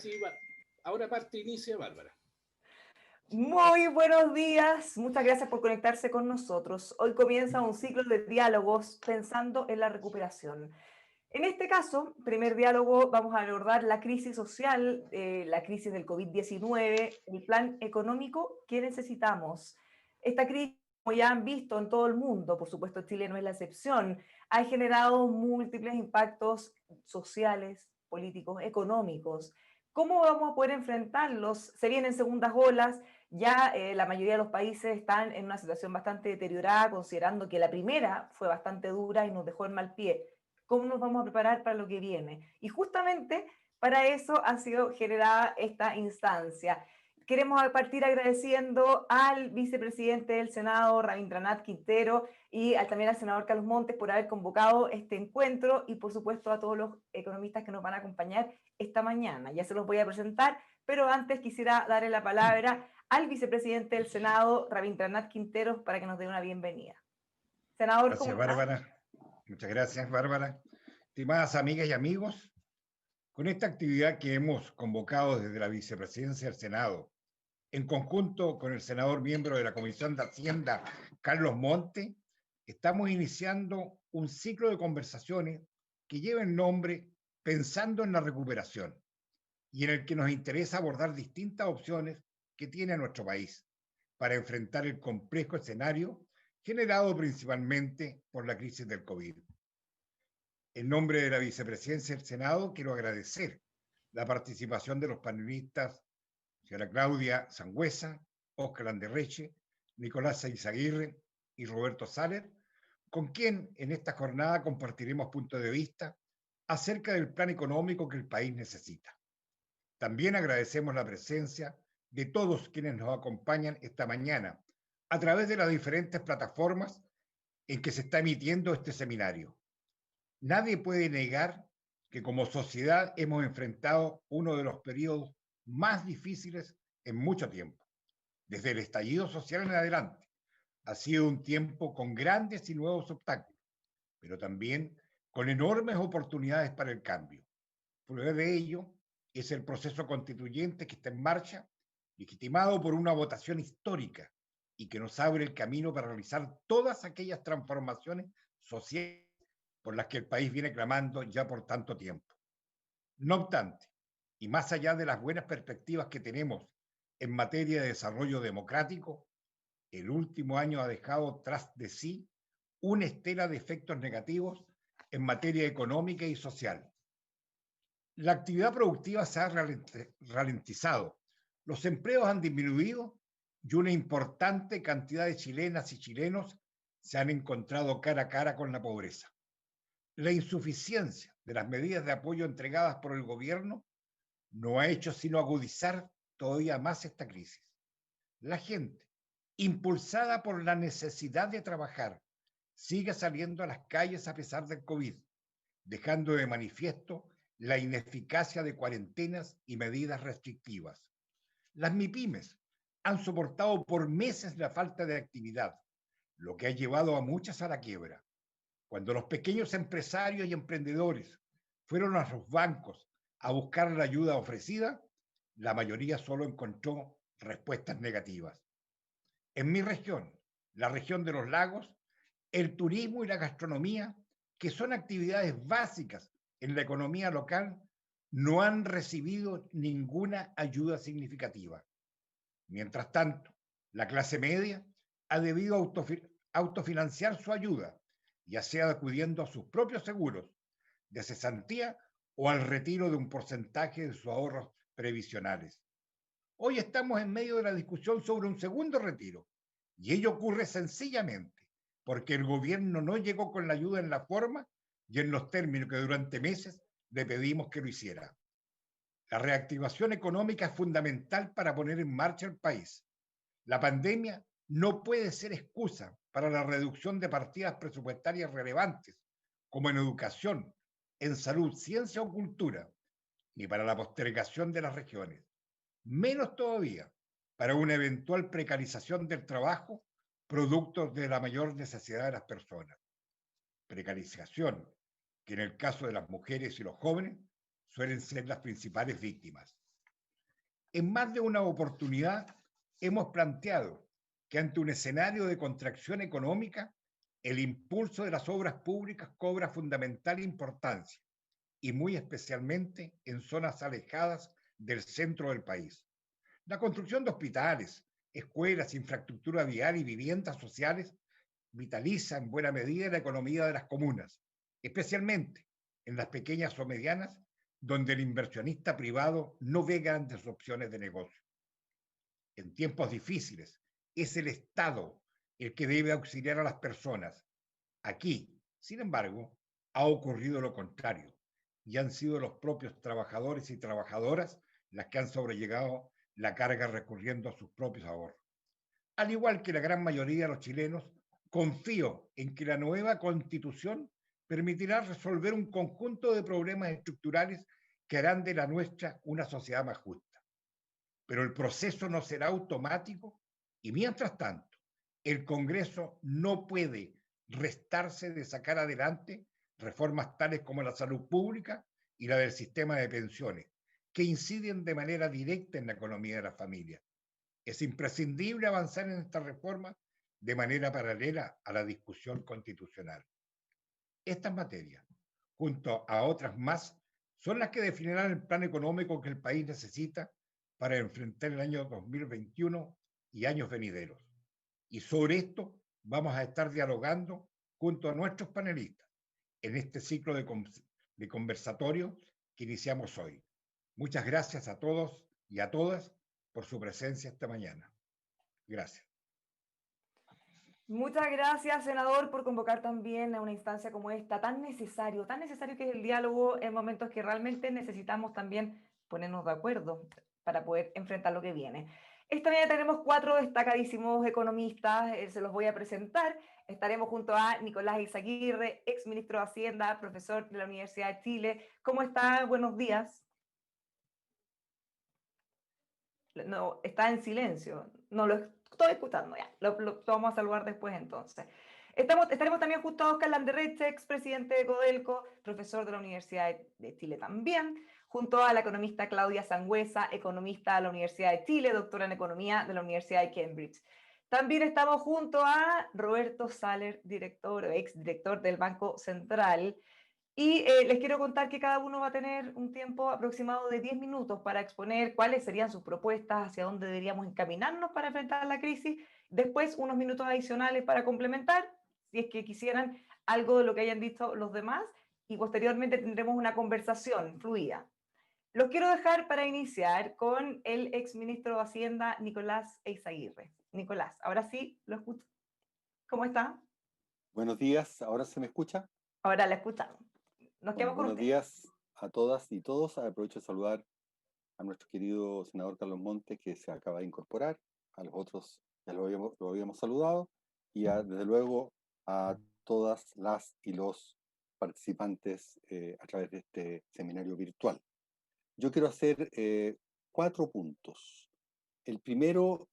Sí, ahora parte inicia Bárbara. Muy buenos días, muchas gracias por conectarse con nosotros. Hoy comienza un ciclo de diálogos pensando en la recuperación. En este caso, primer diálogo, vamos a abordar la crisis social, la crisis del COVID-19, el plan económico que necesitamos. Esta crisis, como ya han visto en todo el mundo, por supuesto Chile no es la excepción, ha generado múltiples impactos sociales, políticos, económicos. ¿Cómo vamos a poder enfrentarlos? Se vienen segundas olas, ya la mayoría de los países están en una situación bastante deteriorada, considerando que la primera fue bastante dura y nos dejó en mal pie. ¿Cómo nos vamos a preparar para lo que viene? Y justamente para eso ha sido generada esta instancia. Queremos partir agradeciendo al vicepresidente del Senado, Rabindranath Quintero, y también al senador Carlos Montes por haber convocado este encuentro y por supuesto a todos los economistas que nos van a acompañar esta mañana. Ya se los voy a presentar, pero antes quisiera darle la palabra al vicepresidente del Senado, Rabindranath Quintero, para que nos dé una bienvenida. Senador, ¿cómo Gracias, está? Bárbara. Muchas gracias, Bárbara. Estimadas amigas y amigos, con esta actividad que hemos convocado desde la Vicepresidencia del Senado, en conjunto con el senador miembro de la Comisión de Hacienda, Carlos Monte, estamos iniciando un ciclo de conversaciones que lleva el nombre Pensando en la Recuperación y en el que nos interesa abordar distintas opciones que tiene nuestro país para enfrentar el complejo escenario generado principalmente por la crisis del COVID. En nombre de la Vicepresidencia del Senado, quiero agradecer la participación de los panelistas, señora Claudia Sangüesa, Óscar Anderreche, Nicolás Izaguirre y Roberto Saller, con quien en esta jornada compartiremos puntos de vista acerca del plan económico que el país necesita. También agradecemos la presencia de todos quienes nos acompañan esta mañana a través de las diferentes plataformas en que se está emitiendo este seminario. Nadie puede negar que como sociedad hemos enfrentado uno de los periodos más difíciles en mucho tiempo. Desde el estallido social en adelante, ha sido un tiempo con grandes y nuevos obstáculos, pero también con enormes oportunidades para el cambio. Prueba de ello es el proceso constituyente que está en marcha, legitimado por una votación histórica y que nos abre el camino para realizar todas aquellas transformaciones sociales por las que el país viene clamando ya por tanto tiempo. No obstante, y más allá de las buenas perspectivas que tenemos en materia de desarrollo democrático, el último año ha dejado tras de sí una estela de efectos negativos en materia económica y social. La actividad productiva se ha ralentizado, los empleos han disminuido y una importante cantidad de chilenas y chilenos se han encontrado cara a cara con la pobreza. La insuficiencia de las medidas de apoyo entregadas por el gobierno no ha hecho sino agudizar todavía más esta crisis. La gente, impulsada por la necesidad de trabajar, sigue saliendo a las calles a pesar del COVID, dejando de manifiesto la ineficacia de cuarentenas y medidas restrictivas. Las MIPYMES han soportado por meses la falta de actividad, lo que ha llevado a muchas a la quiebra. Cuando los pequeños empresarios y emprendedores fueron a los bancos a buscar la ayuda ofrecida, la mayoría solo encontró respuestas negativas. En mi región, la región de los lagos, el turismo y la gastronomía, que son actividades básicas en la economía local, no han recibido ninguna ayuda significativa. Mientras tanto, la clase media ha debido autofinanciar su ayuda, ya sea acudiendo a sus propios seguros de cesantía o al retiro de un porcentaje de sus ahorros previsionales. Hoy estamos en medio de la discusión sobre un segundo retiro, y ello ocurre sencillamente porque el gobierno no llegó con la ayuda en la forma y en los términos que durante meses le pedimos que lo hiciera. La reactivación económica es fundamental para poner en marcha el país. La pandemia no puede ser excusa para la reducción de partidas presupuestarias relevantes, como en educación, en salud, ciencia o cultura, ni para la postergación de las regiones. Menos todavía para una eventual precarización del trabajo producto de la mayor necesidad de las personas. Precarización que en el caso de las mujeres y los jóvenes suelen ser las principales víctimas. En más de una oportunidad hemos planteado que ante un escenario de contracción económica, el impulso de las obras públicas cobra fundamental importancia, y muy especialmente en zonas alejadas del centro del país. La construcción de hospitales, escuelas, infraestructura vial y viviendas sociales vitaliza en buena medida la economía de las comunas, especialmente en las pequeñas o medianas, donde el inversionista privado no ve grandes opciones de negocio. En tiempos difíciles, es el Estado el que debe auxiliar a las personas. Aquí, sin embargo, ha ocurrido lo contrario, y han sido los propios trabajadores y trabajadoras las que han sobrellevado la carga recurriendo a sus propios ahorros. Al igual que la gran mayoría de los chilenos, confío en que la nueva constitución permitirá resolver un conjunto de problemas estructurales que harán de la nuestra una sociedad más justa. Pero el proceso no será automático y, mientras tanto, el Congreso no puede restarse de sacar adelante reformas tales como la salud pública y la del sistema de pensiones, que inciden de manera directa en la economía de las familias. Es imprescindible avanzar en esta reforma de manera paralela a la discusión constitucional. Estas materias, junto a otras más, son las que definirán el plan económico que el país necesita para enfrentar el año 2021 y años venideros. Y sobre esto vamos a estar dialogando junto a nuestros panelistas en este ciclo de conversatorio que iniciamos hoy. Muchas gracias a todos y a todas por su presencia esta mañana. Gracias. Muchas gracias, senador, por convocar también a una instancia como esta, tan necesario que es el diálogo en momentos que realmente necesitamos también ponernos de acuerdo para poder enfrentar lo que viene. Esta mañana tenemos 4 destacadísimos economistas, se los voy a presentar. Estaremos junto a Nicolás Eizaguirre, ex ministro de Hacienda, profesor de la Universidad de Chile. ¿Cómo está? Buenos días. No, está en silencio. No lo estoy escuchando ya. Lo vamos a saludar después entonces. Estaremos también junto a Oscar Landerreche, expresidente de Codelco, profesor de la Universidad de Chile también, junto a la economista Claudia Sangüesa, economista de la Universidad de Chile, doctora en economía de la Universidad de Cambridge. También estamos junto a Roberto Saller, director o exdirector del Banco Central. Y les quiero contar que cada uno va a tener un tiempo aproximado de 10 minutos para exponer cuáles serían sus propuestas, hacia dónde deberíamos encaminarnos para enfrentar la crisis. Después, unos minutos adicionales para complementar, si es que quisieran algo de lo que hayan dicho los demás. Y posteriormente tendremos una conversación fluida. Los quiero dejar para iniciar con el exministro de Hacienda, Nicolás Eizaguirre. Nicolás, ahora sí, lo escucho. ¿Cómo está? Buenos días, ¿ahora se me escucha? Ahora la escuchamos. Nos quedamos con Buenos usted. días a todas y todos. Aprovecho de saludar a nuestro querido senador Carlos Montes, que se acaba de incorporar. A los otros ya lo habíamos saludado. Y desde luego a todas las y los participantes a través de este seminario virtual. Yo quiero hacer 4 puntos. El primero,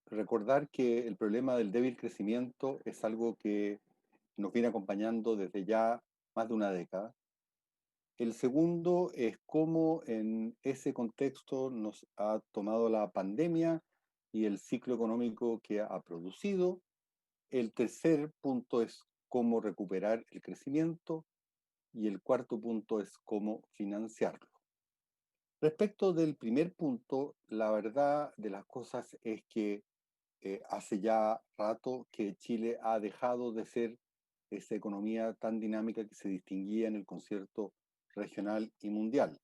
recordar que el problema del débil crecimiento es algo que nos viene acompañando desde ya más de una década. El segundo es cómo en ese contexto nos ha tomado la pandemia y el ciclo económico que ha producido. El tercer punto es cómo recuperar el crecimiento y el cuarto punto es cómo financiarlo. Respecto del primer punto, la verdad de las cosas es que hace ya rato que Chile ha dejado de ser esa economía tan dinámica que se distinguía en el concierto regional y mundial.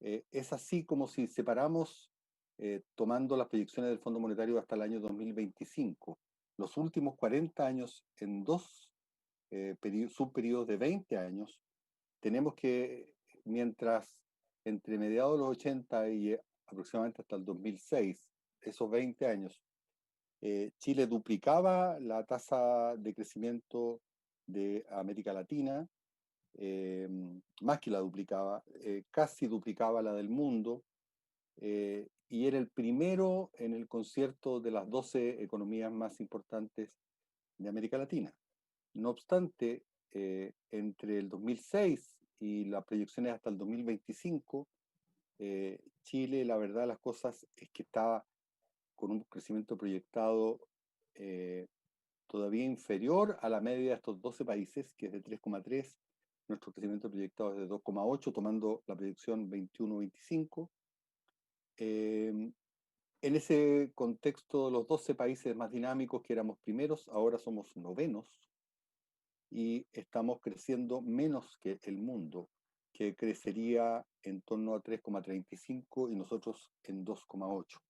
Es así como si separamos, tomando las proyecciones del Fondo Monetario hasta el año 2025, los últimos 40 años en 2 subperiodos de 20 años, tenemos que, mientras entre mediados de los 80 y aproximadamente hasta el 2006, esos 20 años, Chile duplicaba la tasa de crecimiento de América Latina, más que la duplicaba, casi duplicaba la del mundo, y era el primero en el concierto de las 12 economías más importantes de América Latina. No obstante, entre el 2006 y las proyecciones hasta el 2025, Chile, la verdad, las cosas es que está con un crecimiento proyectado todavía inferior a la media de estos 12 países, que es de 3,3. Nuestro crecimiento proyectado es de 2,8, tomando la proyección 21-25. En ese contexto, los 12 países más dinámicos que éramos primeros, ahora somos novenos y estamos creciendo menos que el mundo, que crecería en torno a 3,35 y nosotros en 2,8.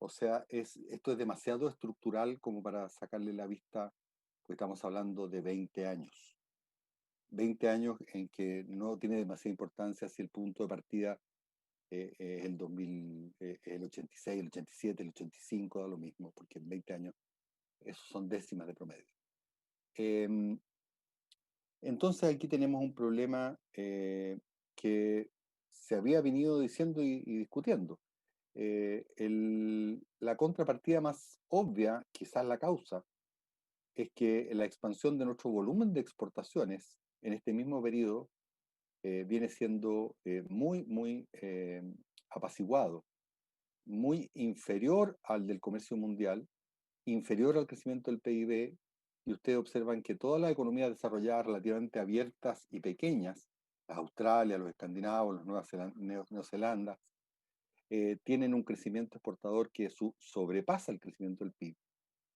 O sea, esto es demasiado estructural como para sacarle la vista, porque estamos hablando de 20 años. 20 años en que no tiene demasiada importancia si el punto de partida es el 2000, el 86, el 87, el 85, da lo mismo, porque en 20 años esos son décimas de promedio. Entonces aquí tenemos un problema que se había venido diciendo y discutiendo. La contrapartida más obvia, quizás la causa, es que la expansión de nuestro volumen de exportaciones en este mismo periodo viene siendo muy apaciguado, muy inferior al del comercio mundial, inferior al crecimiento del PIB, y ustedes observan que todas las economías desarrolladas relativamente abiertas y pequeñas, las Australia, los escandinavos, las Neozelandas, tienen un crecimiento exportador que sobrepasa el crecimiento del PIB.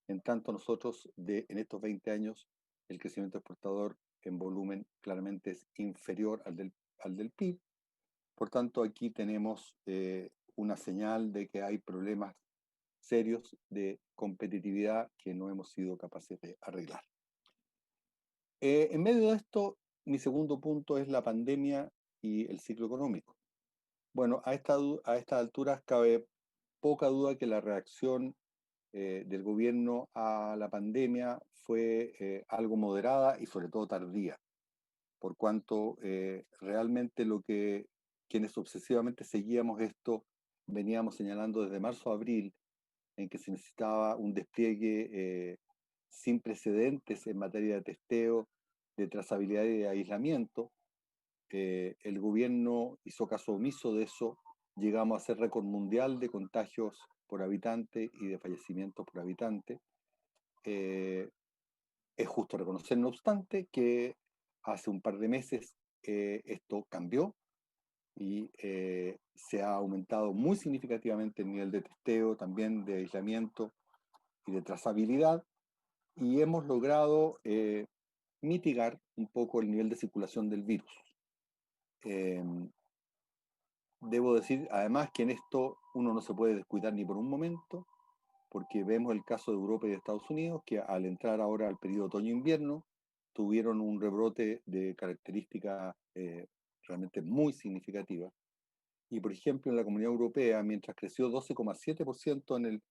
En tanto, nosotros, en estos 20 años, el crecimiento exportador en volumen claramente es inferior al del PIB. Por tanto, aquí tenemos una señal de que hay problemas serios de competitividad que no hemos sido capaces de arreglar. En medio de esto, mi segundo punto es la pandemia y el ciclo económico. Bueno, a estas alturas cabe poca duda que la reacción del gobierno a la pandemia fue algo moderada y sobre todo tardía, por cuanto realmente lo que quienes obsesivamente seguíamos esto veníamos señalando desde marzo a abril, en que se necesitaba un despliegue sin precedentes en materia de testeo, de trazabilidad y de aislamiento. El gobierno hizo caso omiso de eso, llegamos a ser récord mundial de contagios por habitante y de fallecimientos por habitante. Es justo reconocer, no obstante, que hace un par de meses esto cambió y se ha aumentado muy significativamente el nivel de testeo, también de aislamiento y de trazabilidad, y hemos logrado mitigar un poco el nivel de circulación del virus. Debo decir, además, que en esto uno no se puede descuidar ni por un momento, porque vemos el caso de Europa y de Estados Unidos, que al entrar ahora al periodo otoño-invierno, tuvieron un rebrote de características realmente muy significativas. Y, por ejemplo, en la Comunidad Europea, mientras creció 12,7% en el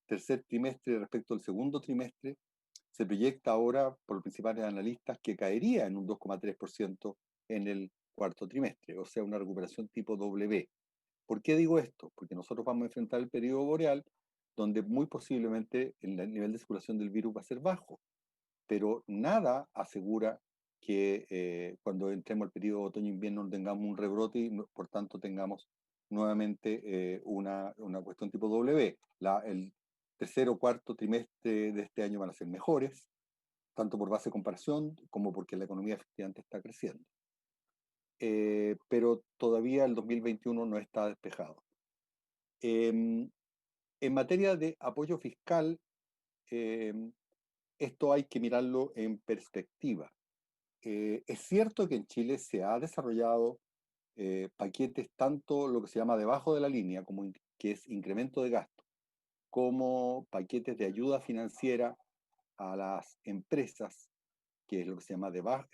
tercer trimestre respecto al segundo trimestre, se proyecta ahora por los principales analistas que caería en un 2,3% en el cuarto trimestre, o sea, una recuperación tipo W. ¿Por qué digo esto? Porque nosotros vamos a enfrentar el periodo boreal, donde muy posiblemente el nivel de circulación del virus va a ser bajo, pero nada asegura que cuando entremos al periodo otoño-invierno tengamos un rebrote y por tanto tengamos nuevamente una cuestión tipo W. El tercer o cuarto trimestre de este año van a ser mejores, tanto por base de comparación como porque la economía efectivamente está creciendo. Pero todavía el 2021 no está despejado. En materia de apoyo fiscal, esto hay que mirarlo en perspectiva. Es cierto que en Chile se ha desarrollado paquetes tanto lo que se llama debajo de la línea, que es incremento de gasto, como paquetes de ayuda financiera a las empresas, que es lo que se llama debajo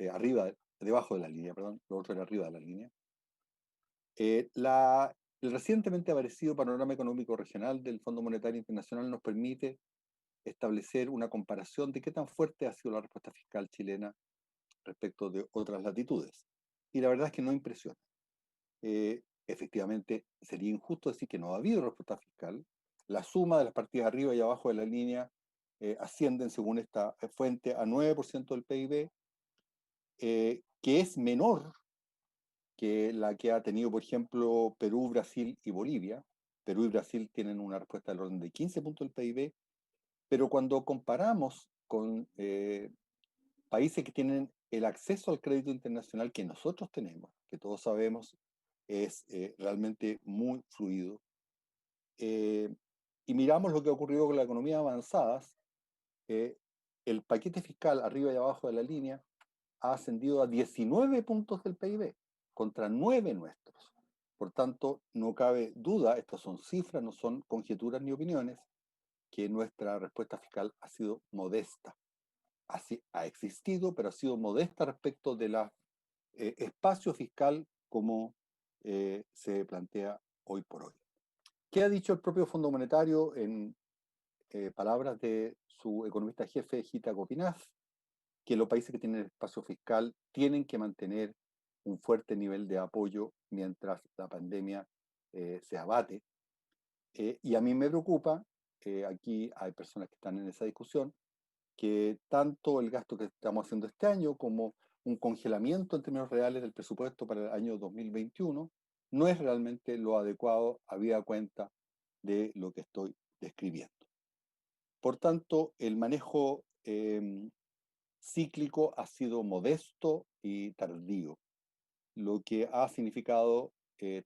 de la línea, perdón, lo otro era arriba de la línea. El recientemente aparecido panorama económico regional del Fondo Monetario Internacional nos permite establecer una comparación de qué tan fuerte ha sido la respuesta fiscal chilena respecto de otras latitudes. Y la verdad es que no impresiona. Efectivamente, sería injusto decir que no ha habido respuesta fiscal. La suma de las partidas arriba y abajo de la línea ascienden, según esta fuente, a 9% del PIB, que es menor que la que ha tenido, por ejemplo, Perú, Brasil y Bolivia. Perú y Brasil tienen una respuesta del orden de 15 puntos del PIB, pero cuando comparamos con países que tienen el acceso al crédito internacional que nosotros tenemos, que todos sabemos es realmente muy fluido, y miramos lo que ha ocurrido con las economías avanzadas, el paquete fiscal arriba y abajo de la línea ha ascendido a 19 puntos del PIB contra 9 nuestros. Por tanto, no cabe duda, estas son cifras, no son conjeturas ni opiniones, que nuestra respuesta fiscal ha sido modesta. Así ha existido, pero ha sido modesta respecto de la espacio fiscal como se plantea hoy por hoy. ¿Qué ha dicho el propio Fondo Monetario en palabras de su economista jefe, Gita Gopinath? Que los países que tienen espacio fiscal tienen que mantener un fuerte nivel de apoyo mientras la pandemia se abate. Y a mí me preocupa, aquí hay personas que están en esa discusión, que tanto el gasto que estamos haciendo este año como un congelamiento en términos reales del presupuesto para el año 2021 no es realmente lo adecuado habida cuenta de lo que estoy describiendo. Por tanto, el manejo cíclico ha sido modesto y tardío, lo que ha significado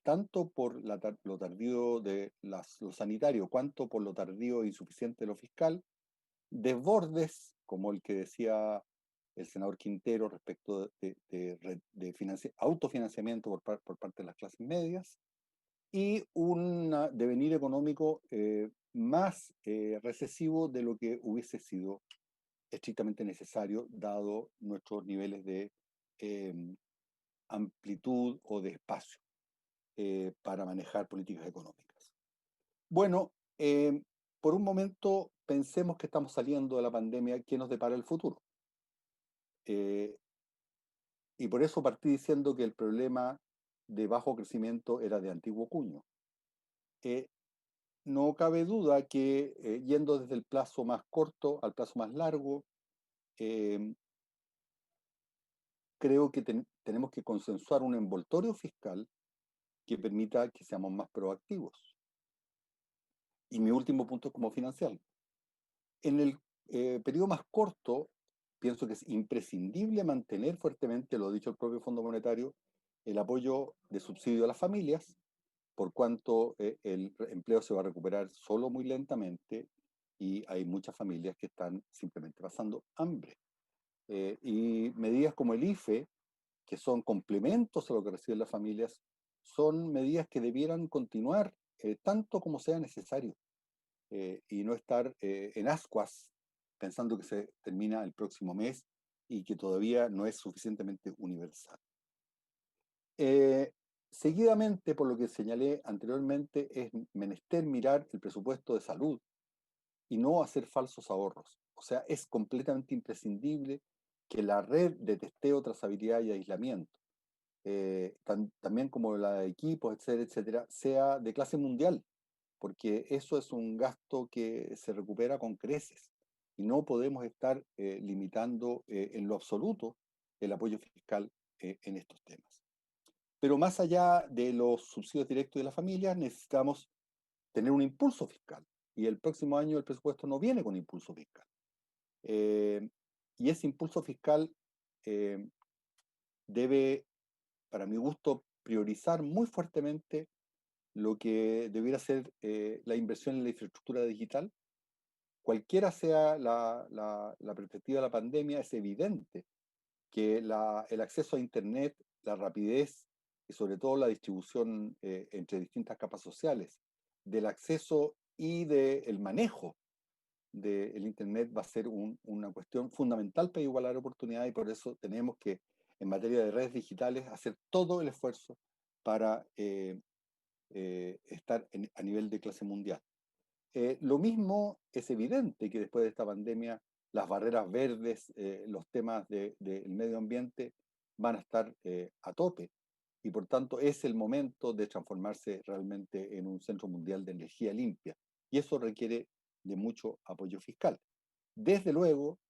tanto por lo tardío de lo sanitario, cuanto por lo tardío e insuficiente de lo fiscal, desbordes, como el que decía el senador Quintero respecto de autofinanciamiento por parte de las clases medias, y un devenir económico más recesivo de lo que hubiese sido estrictamente necesario, dado nuestros niveles de amplitud o de espacio para manejar políticas económicas. Bueno, por un momento pensemos que estamos saliendo de la pandemia, ¿qué nos depara el futuro? Y por eso partí diciendo que el problema de bajo crecimiento era de antiguo cuño. No cabe duda que yendo desde el plazo más corto al plazo más largo, creo que tenemos que consensuar un envoltorio fiscal que permita que seamos más proactivos. Y mi último punto es como financiar. En el periodo más corto, pienso que es imprescindible mantener fuertemente, lo ha dicho el propio Fondo Monetario, el apoyo de subsidio a las familias, por cuanto el empleo se va a recuperar solo muy lentamente y hay muchas familias que están simplemente pasando hambre. Y medidas como el IFE, que son complementos a lo que reciben las familias, son medidas que debieran continuar tanto como sea necesario y no estar en ascuas pensando que se termina el próximo mes y que todavía no es suficientemente universal. Seguidamente, por lo que señalé anteriormente, es menester mirar el presupuesto de salud y no hacer falsos ahorros. O sea, es completamente imprescindible que la red de testeo, trazabilidad y aislamiento, también como la de equipos, etcétera, etcétera, sea de clase mundial, porque eso es un gasto que se recupera con creces y no podemos estar limitando en lo absoluto el apoyo fiscal en estos temas. Pero más allá de los subsidios directos de las familias, necesitamos tener un impulso fiscal. Y el próximo año el presupuesto no viene con impulso fiscal. Y ese impulso fiscal debe, para mi gusto, priorizar muy fuertemente lo que debiera ser la inversión en la infraestructura digital. Cualquiera sea la perspectiva de la pandemia, es evidente que el acceso a Internet, la rapidez y sobre todo la distribución entre distintas capas sociales, del acceso y del manejo del Internet va a ser una cuestión fundamental para igualar oportunidades y por eso tenemos que, en materia de redes digitales, hacer todo el esfuerzo para estar a nivel de clase mundial. Lo mismo es evidente que después de esta pandemia las barreras verdes, los temas del medio ambiente van a estar a tope y por tanto es el momento de transformarse realmente en un centro mundial de energía limpia y eso requiere de mucho apoyo fiscal. Desde luego,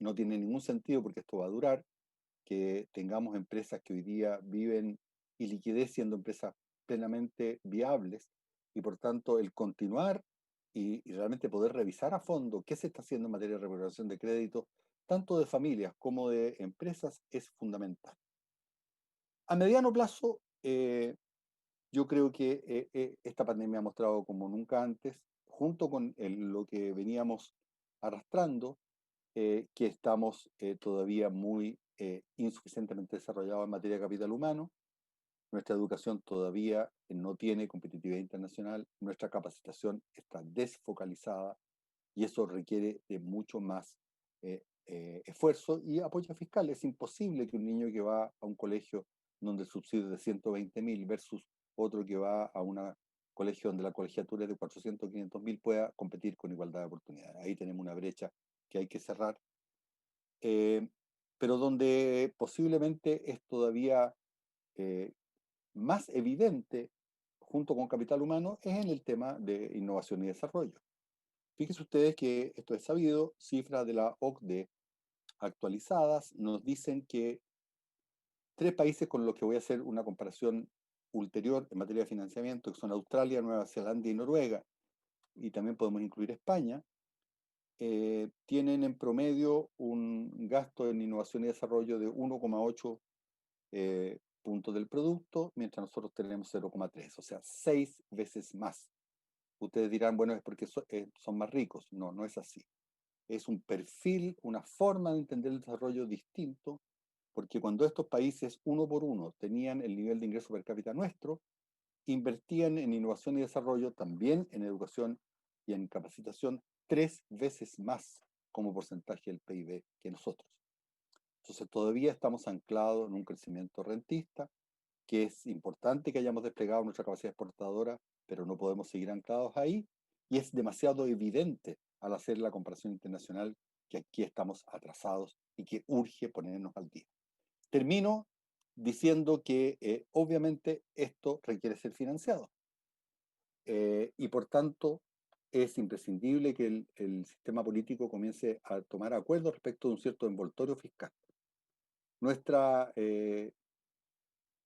no tiene ningún sentido porque esto va a durar, que tengamos empresas que hoy día viven y liquidez siendo empresas plenamente viables, y por tanto el continuar y realmente poder revisar a fondo qué se está haciendo en materia de recuperación de crédito, tanto de familias como de empresas, es fundamental. A mediano plazo, yo creo que esta pandemia ha mostrado como nunca antes, junto con lo que veníamos arrastrando, que estamos todavía muy insuficientemente desarrollados en materia de capital humano. Nuestra educación todavía no tiene competitividad internacional, nuestra capacitación está desfocalizada y eso requiere de mucho más esfuerzo y apoyo fiscal. Es imposible que un niño que va a un colegio donde el subsidio es de 120.000 versus otro que va a un colegio donde la colegiatura es de 400, 500.000 pueda competir con igualdad de oportunidades. Ahí tenemos una brecha que hay que cerrar, pero donde posiblemente es todavía eh, más evidente, junto con capital humano, es en el tema de innovación y desarrollo. Fíjense ustedes que esto es sabido, cifras de la OCDE actualizadas nos dicen que 3 países con los que voy a hacer una comparación ulterior en materia de financiamiento, que son Australia, Nueva Zelanda y Noruega, y también podemos incluir España, tienen en promedio un gasto en innovación y desarrollo de 1,8 puntos del producto, mientras nosotros tenemos 0,3, o sea, 6 veces más. Ustedes dirán, bueno, es porque son más ricos. No, no es así. Es un perfil, una forma de entender el desarrollo distinto, porque cuando estos países uno por uno tenían el nivel de ingreso per cápita nuestro, invertían en innovación y desarrollo, también en educación y en capacitación, 3 veces más como porcentaje del PIB que nosotros. Entonces todavía estamos anclados en un crecimiento rentista, que es importante que hayamos desplegado nuestra capacidad exportadora, pero no podemos seguir anclados ahí, y es demasiado evidente al hacer la comparación internacional que aquí estamos atrasados y que urge ponernos al día. Termino diciendo que obviamente esto requiere ser financiado, y por tanto es imprescindible que el sistema político comience a tomar acuerdos respecto de un cierto envoltorio fiscal. Nuestro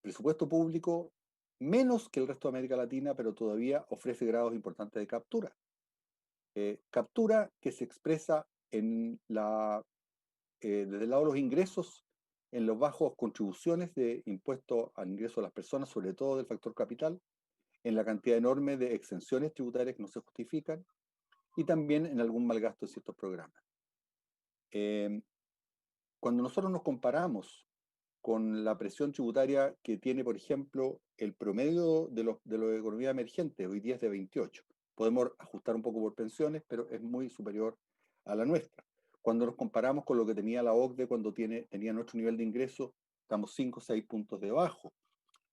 presupuesto público, menos que el resto de América Latina, pero todavía ofrece grados importantes de captura. Captura que se expresa desde el lado de los ingresos, en los bajos contribuciones de impuestos al ingreso de las personas, sobre todo del factor capital, en la cantidad enorme de exenciones tributarias que no se justifican, y también en algún mal gasto de ciertos programas. Cuando nosotros nos comparamos con la presión tributaria que tiene, por ejemplo, el promedio de los economías emergentes, hoy día es de 28. Podemos ajustar un poco por pensiones, pero es muy superior a la nuestra. Cuando nos comparamos con lo que tenía la OCDE cuando tenía nuestro nivel de ingreso, estamos 5 o 6 puntos debajo.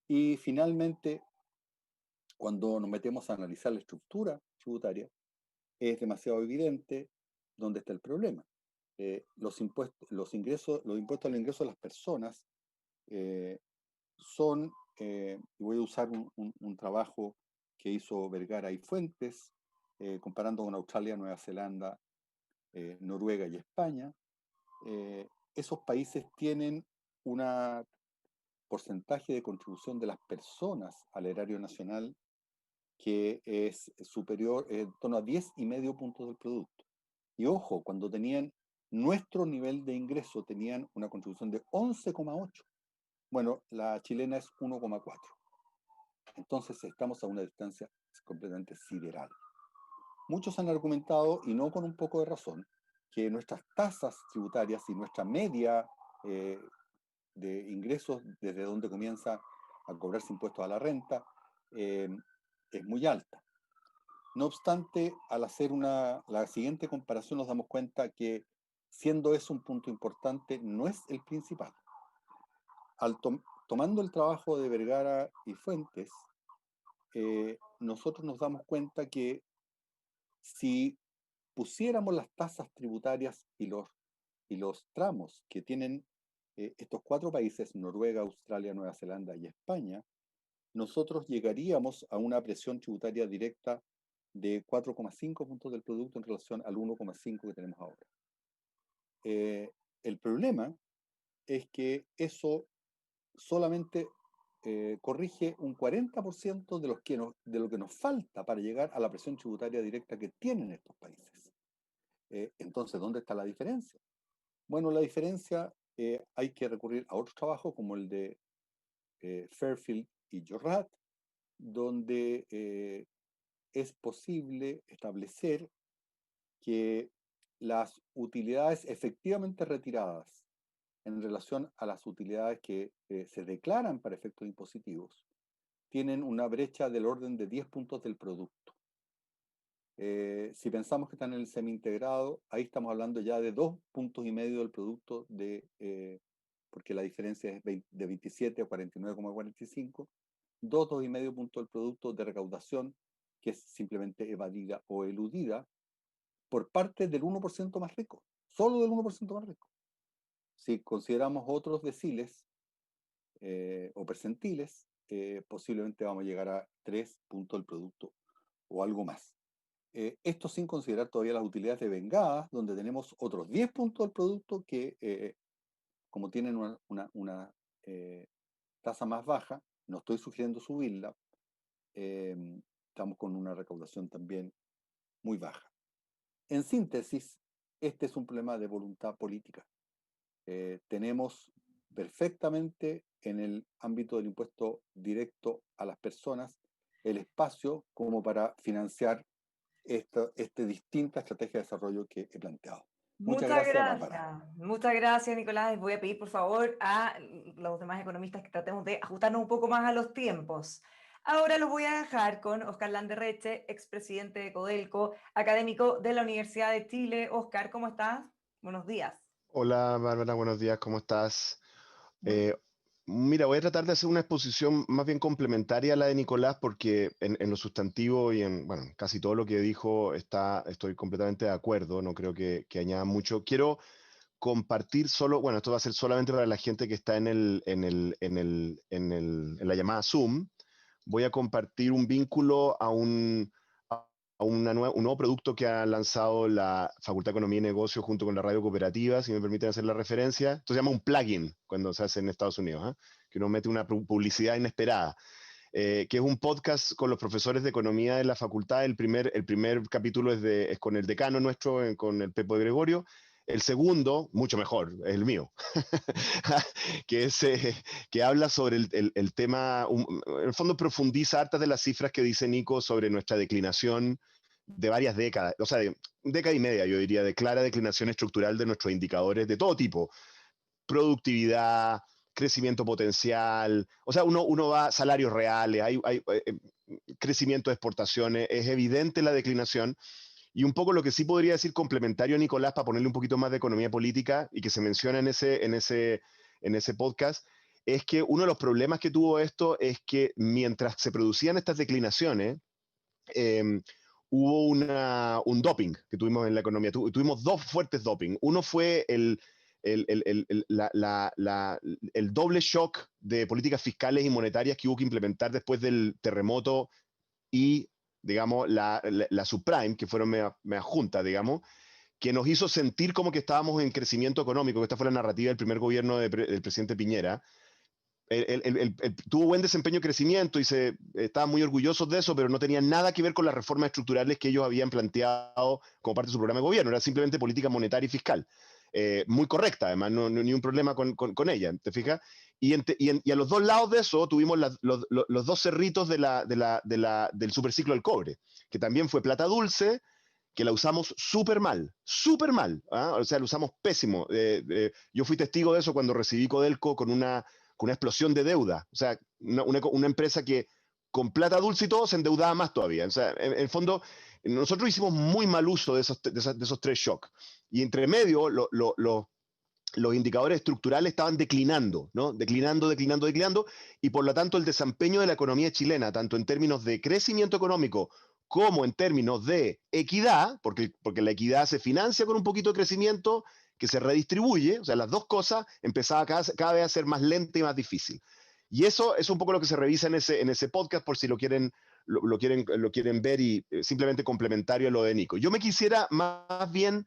Y finalmente, cuando nos metemos a analizar la estructura tributaria, es demasiado evidente dónde está el problema. Los impuestos al ingreso de las personas son, y voy a usar un trabajo que hizo Vergara y Fuentes, comparando con Australia, Nueva Zelanda, Noruega y España. Esos países tienen un porcentaje de contribución de las personas al erario nacional que es superior, en torno a 10,5 puntos del producto. Y ojo, cuando tenían nuestro nivel de ingreso, tenían una contribución de 11,8. Bueno, la chilena es 1,4. Entonces estamos a una distancia completamente sideral. Muchos han argumentado, y no con un poco de razón, que nuestras tasas tributarias y nuestra media de ingresos, desde donde comienza a cobrarse impuestos a la renta, es muy alta. No obstante, al hacer la siguiente comparación nos damos cuenta que, siendo eso un punto importante, no es el principal. Tomando el trabajo de Vergara y Fuentes, nosotros nos damos cuenta que si pusiéramos las tasas tributarias y los tramos que tienen estos 4 países, Noruega, Australia, Nueva Zelanda y España, nosotros llegaríamos a una presión tributaria directa de 4,5 puntos del producto en relación al 1,5 que tenemos ahora. El problema es que eso solamente corrige un 40% de lo que nos falta para llegar a la presión tributaria directa que tienen estos países. Entonces, ¿dónde está la diferencia? Bueno, la diferencia, hay que recurrir a otros trabajos como el de Fairfield y Jorrat, donde es posible establecer que las utilidades efectivamente retiradas en relación a las utilidades que se declaran para efectos impositivos tienen una brecha del orden de 10 puntos del producto. Si pensamos que están en el semi-integrado, ahí estamos hablando ya de 2,5 puntos del producto, porque la diferencia es de 27 a 49,45, 2,5 puntos del producto de recaudación que es simplemente evadida o eludida por parte del 1% más rico, solo del 1% más rico. Si consideramos otros deciles o percentiles, posiblemente vamos a llegar a 3 puntos del producto o algo más. Esto sin considerar todavía las utilidades de vengadas, donde tenemos otros 10 puntos del producto que, como tienen una tasa más baja, no estoy sugiriendo subirla, estamos con una recaudación también muy baja. En síntesis, este es un problema de voluntad política. Tenemos perfectamente en el ámbito del impuesto directo a las personas el espacio como para financiar esta distinta estrategia de desarrollo que he planteado. Muchas gracias, Bárbara. Muchas gracias, Nicolás. Voy a pedir, por favor, a los demás economistas que tratemos de ajustarnos un poco más a los tiempos. Ahora los voy a dejar con Oscar Landerreche, expresidente de Codelco, académico de la Universidad de Chile. Oscar, ¿cómo estás? Buenos días. Hola Bárbara, buenos días, ¿cómo estás? Muy bien. Mira, voy a tratar de hacer una exposición más bien complementaria a la de Nicolás porque en lo sustantivo y en bueno, casi todo lo que dijo estoy completamente de acuerdo, no creo que añada mucho. Quiero compartir solo, bueno, esto va a ser solamente para la gente que está en la llamada Zoom. Voy a compartir un vínculo a un nuevo producto que ha lanzado la Facultad de Economía y Negocios junto con la Radio Cooperativa, si me permiten hacer la referencia. Esto se llama un plugin cuando se hace en Estados Unidos, que uno mete una publicidad inesperada, que es un podcast con los profesores de economía de la facultad. El primer capítulo es con el decano nuestro, con el Pepo de Gregorio. El segundo, mucho mejor, es el mío, que habla sobre el tema, en el fondo profundiza hartas de las cifras que dice Nico sobre nuestra declinación de varias décadas, o sea, de década y media, yo diría, de clara declinación estructural de nuestros indicadores de todo tipo, productividad, crecimiento potencial, o sea, uno va a salarios reales, hay crecimiento de exportaciones, es evidente la declinación. Y un poco lo que sí podría decir complementario a Nicolás, para ponerle un poquito más de economía política y que se menciona en ese podcast, es que uno de los problemas que tuvo esto es que mientras se producían estas declinaciones, hubo un doping que tuvimos en la economía. Tuvimos dos fuertes doping. Uno fue el doble shock de políticas fiscales y monetarias que hubo que implementar después del terremoto y digamos, la subprime, que fueron media juntas, digamos, que nos hizo sentir como que estábamos en crecimiento económico, que esta fue la narrativa del primer gobierno del presidente Piñera. Tuvo buen desempeño y crecimiento y estaban muy orgullosos de eso, pero no tenía nada que ver con las reformas estructurales que ellos habían planteado como parte de su programa de gobierno, era simplemente política monetaria y fiscal. Muy correcta, además, ni un problema con ella, ¿te fijas? Y a los dos lados de eso tuvimos los dos cerritos del superciclo del cobre, que también fue plata dulce, que la usamos súper mal, o sea, la usamos pésimo. Yo fui testigo de eso cuando recibí Codelco con una explosión de deuda, o sea, una empresa que con plata dulce y todo se endeudaba más todavía. O sea, en el fondo, nosotros hicimos muy mal uso de esos tres shocks. Y entre medio, los indicadores estructurales estaban declinando, ¿no? Declinando, y por lo tanto el desempeño de la economía chilena, tanto en términos de crecimiento económico como en términos de equidad, porque la equidad se financia con un poquito de crecimiento que se redistribuye, o sea, las dos cosas empezaba cada vez a ser más lenta y más difícil. Y eso es un poco lo que se revisa en ese podcast, por si lo quieren ver, y simplemente complementario a lo de Nico. Yo me quisiera más bien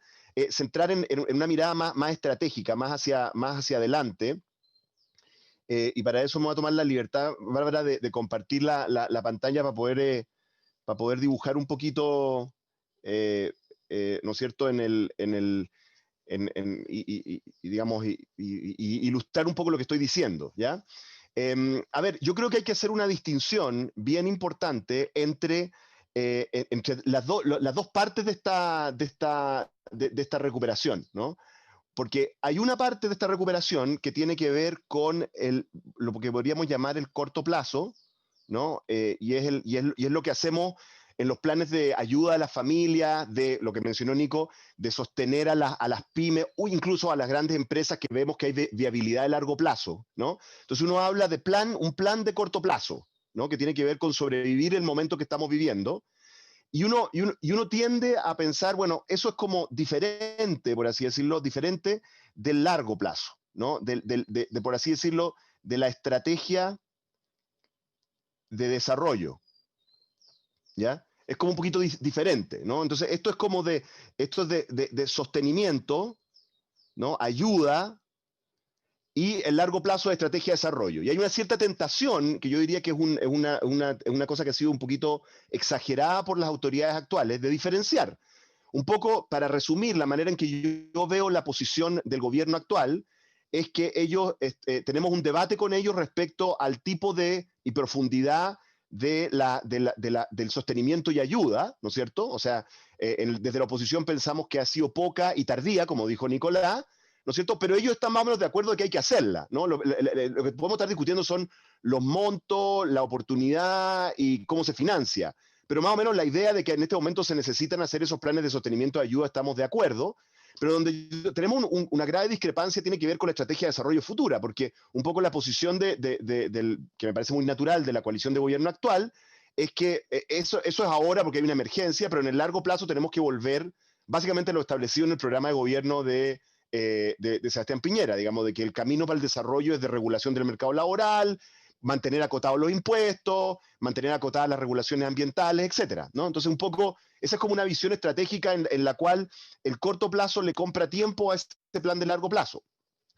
centrar en una mirada más estratégica, más hacia adelante. Y para eso me voy a tomar la libertad, Bárbara, de compartir la pantalla para poder dibujar un poquito, ¿no es cierto?, digamos, ilustrar un poco lo que estoy diciendo, ¿ya? A ver, yo creo que hay que hacer una distinción bien importante entre las dos partes de esta recuperación, ¿no? Porque hay una parte de esta recuperación que tiene que ver con lo que podríamos llamar el corto plazo, ¿no? Y es lo que hacemos en los planes de ayuda a las familias, de lo que mencionó Nico, de sostener a las pymes o incluso a las grandes empresas que vemos que hay viabilidad de largo plazo, ¿no? Entonces uno habla de un plan de corto plazo, ¿no? Que tiene que ver con sobrevivir el momento que estamos viviendo. Y uno tiende a pensar, bueno, eso es como diferente, por así decirlo, diferente del largo plazo, ¿no? Por así decirlo, de la estrategia de desarrollo, ¿ya? Es como un poquito diferente, ¿no? Entonces, esto es de sostenimiento, ¿no? Ayuda, y el largo plazo de estrategia de desarrollo. Y hay una cierta tentación, que yo diría que es una cosa que ha sido un poquito exagerada por las autoridades actuales, de diferenciar. Un poco, para resumir, la manera en que yo veo la posición del gobierno actual, es que ellos, tenemos un debate con ellos respecto al tipo y profundidad del sostenimiento y ayuda, ¿no es cierto? O sea, desde la oposición pensamos que ha sido poca y tardía, como dijo Nicolás, ¿no es cierto? Pero ellos están más o menos de acuerdo de que hay que hacerla, ¿no? Lo que podemos estar discutiendo son los montos, la oportunidad y cómo se financia. Pero más o menos la idea de que en este momento se necesitan hacer esos planes de sostenimiento de ayuda, estamos de acuerdo. Pero donde tenemos una grave discrepancia tiene que ver con la estrategia de desarrollo futura, porque un poco la posición que me parece muy natural de la coalición de gobierno actual es que eso es ahora porque hay una emergencia, pero en el largo plazo tenemos que volver básicamente a lo establecido en el programa de gobierno de Sebastián Piñera, digamos, de que el camino para el desarrollo es de regulación del mercado laboral, mantener acotados los impuestos, mantener acotadas las regulaciones ambientales, etcétera, ¿no? Entonces, un poco, esa es como una visión estratégica en la cual el corto plazo le compra tiempo a este plan de largo plazo.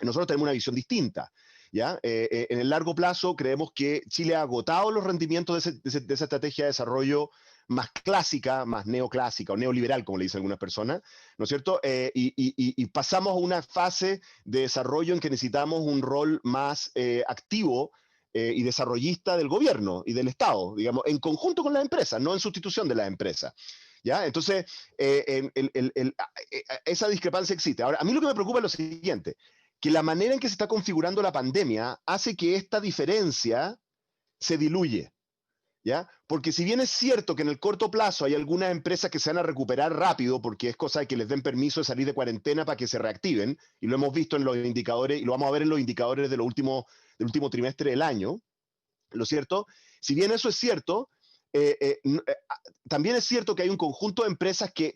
Nosotros tenemos una visión distinta, ¿ya? En el largo plazo creemos que Chile ha agotado los rendimientos de esa estrategia de desarrollo más clásica, más neoclásica o neoliberal, como le dicen algunas personas, ¿no es cierto? Y pasamos a una fase de desarrollo en que necesitamos un rol más activo y desarrollista del gobierno y del Estado, digamos, en conjunto con las empresas, no en sustitución de las empresas. ¿Ya? Entonces, esa discrepancia existe. Ahora, a mí lo que me preocupa es lo siguiente, que la manera en que se está configurando la pandemia hace que esta diferencia se diluye. ¿Ya? Porque si bien es cierto que en el corto plazo hay algunas empresas que se van a recuperar rápido porque es cosa de que les den permiso de salir de cuarentena para que se reactiven, y lo hemos visto en los indicadores, y lo vamos a ver en los indicadores del último trimestre del año, ¿lo cierto? Si bien eso es cierto, también es cierto que hay un conjunto de empresas que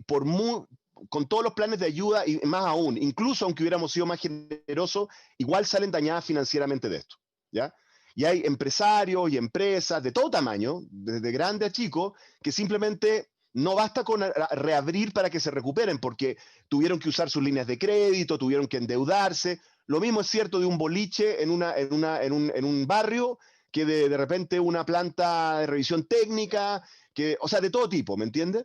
con todos los planes de ayuda y más aún, incluso aunque hubiéramos sido más generosos, igual salen dañadas financieramente de esto, ¿ya? Y hay empresarios y empresas de todo tamaño, desde grande a chico, que simplemente no basta con reabrir para que se recuperen, porque tuvieron que usar sus líneas de crédito, tuvieron que endeudarse. Lo mismo es cierto de un boliche en un barrio, que de repente una planta de revisión técnica, o sea, de todo tipo, ¿me entiendes?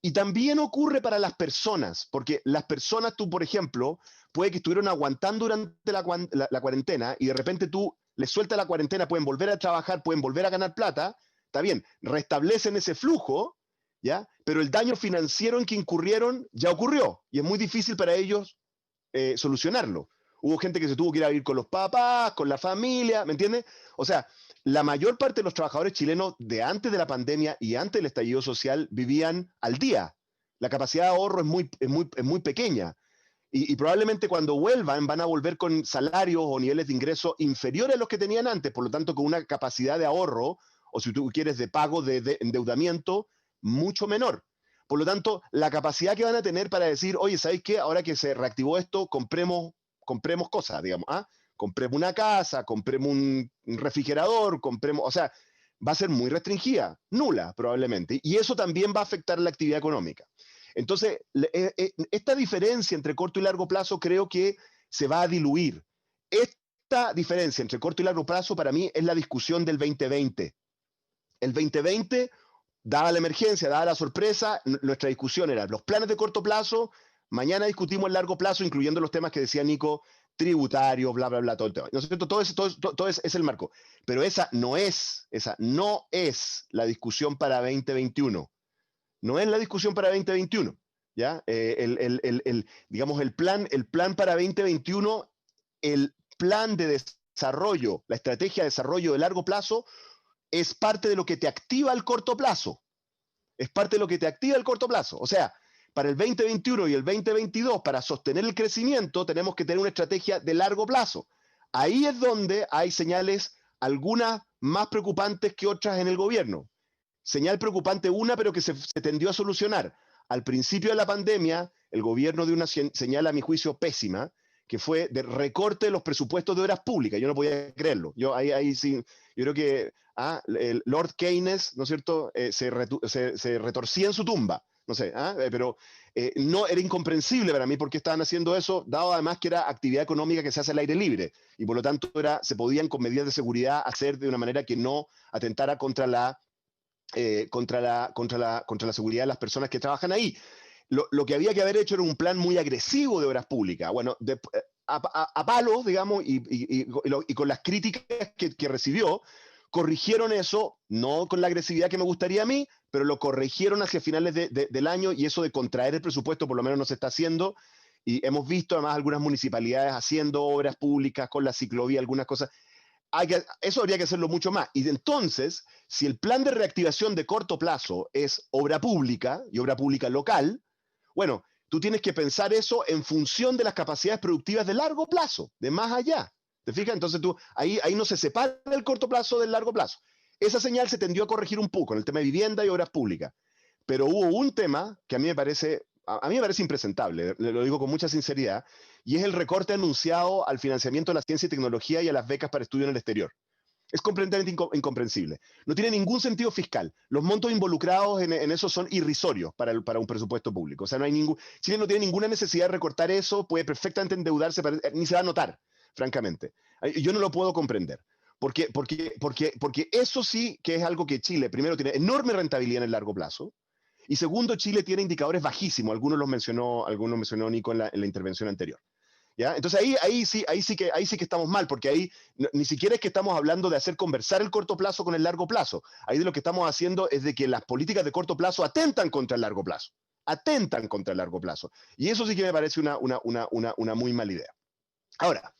Y también ocurre para las personas, porque las personas, tú, por ejemplo, puede que estuvieron aguantando durante la cuarentena y de repente tú les sueltas la cuarentena, pueden volver a trabajar, pueden volver a ganar plata, está bien, restablecen ese flujo, ¿ya? Pero el daño financiero en que incurrieron ya ocurrió y es muy difícil para ellos solucionarlo. Hubo gente que se tuvo que ir a vivir con los papás, con la familia, ¿me entiendes? O sea, la mayor parte de los trabajadores chilenos de antes de la pandemia y antes del estallido social vivían al día. La capacidad de ahorro es muy pequeña. Y probablemente cuando vuelvan van a volver con salarios o niveles de ingreso inferiores a los que tenían antes, por lo tanto con una capacidad de ahorro, o si tú quieres de pago de endeudamiento, mucho menor. Por lo tanto, la capacidad que van a tener para decir, oye, ¿sabéis qué? Ahora que se reactivó esto, compremos cosas, digamos, ¿ah? Compremos una casa, compremos un refrigerador, o sea, va a ser muy restringida, nula probablemente, y eso también va a afectar la actividad económica. Entonces, esta diferencia entre corto y largo plazo creo que se va a diluir. Esta diferencia entre corto y largo plazo para mí es la discusión del 2020. El 2020, dada la emergencia, dada la sorpresa, nuestra discusión era los planes de corto plazo, mañana discutimos el largo plazo, incluyendo los temas que decía Nico, tributario, bla, bla, bla, todo el tema. ¿No es cierto? Todo es el marco. Pero esa no es la discusión para 2021. No es la discusión para 2021. ¿Ya? Digamos, el plan para 2021, el plan de desarrollo, la estrategia de desarrollo de largo plazo, es parte de lo que te activa el corto plazo. Es parte de lo que te activa el corto plazo. O sea, para el 2021 y el 2022, para sostener el crecimiento, tenemos que tener una estrategia de largo plazo. Ahí es donde hay señales, algunas más preocupantes que otras en el gobierno. Señal preocupante una, pero que se tendió a solucionar. Al principio de la pandemia, el gobierno dio una señal, a mi juicio, pésima, que fue de recorte de los presupuestos de obras públicas. Yo no podía creerlo. Ahí sí, yo creo que el Lord Keynes, ¿no es cierto?, se retorcía en su tumba. No sé, pero no era incomprensible para mí por qué estaban haciendo eso, dado además que era actividad económica que se hace al aire libre, y por lo tanto se podían con medidas de seguridad hacer de una manera que no atentara contra la seguridad de las personas que trabajan ahí. Lo que había que haber hecho era un plan muy agresivo de obras públicas. Bueno, a palos, digamos, y con las críticas que recibió, corrigieron eso, no con la agresividad que me gustaría a mí, pero lo corrigieron hacia finales del año, y eso de contraer el presupuesto por lo menos no se está haciendo, y hemos visto además algunas municipalidades haciendo obras públicas con la ciclovía, algunas cosas. Eso habría que hacerlo mucho más. Y entonces, si el plan de reactivación de corto plazo es obra pública y obra pública local, bueno, tú tienes que pensar eso en función de las capacidades productivas de largo plazo, de más allá. ¿Te fijas? Entonces ahí no se separa el corto plazo del largo plazo. Esa señal se tendió a corregir un poco en el tema de vivienda y obras públicas. Pero hubo un tema que a mí me parece impresentable, lo digo con mucha sinceridad, y es el recorte anunciado al financiamiento de la ciencia y tecnología y a las becas para estudio en el exterior. Es completamente incomprensible. No tiene ningún sentido fiscal. Los montos involucrados en eso son irrisorios para un presupuesto público. O sea, Chile no tiene ninguna necesidad de recortar eso, puede perfectamente endeudarse, ni se va a notar, francamente. Yo no lo puedo comprender. Porque eso sí que es algo que Chile, primero, tiene enorme rentabilidad en el largo plazo, y segundo, Chile tiene indicadores bajísimos. Algunos mencionó Nico en la intervención anterior. ¿Ya? Entonces ahí sí que estamos mal, porque ahí ni siquiera es que estamos hablando de hacer conversar el corto plazo con el largo plazo. Ahí de lo que estamos haciendo es de que las políticas de corto plazo atentan contra el largo plazo. Atentan contra el largo plazo. Y eso sí que me parece una muy mala idea. Ahora,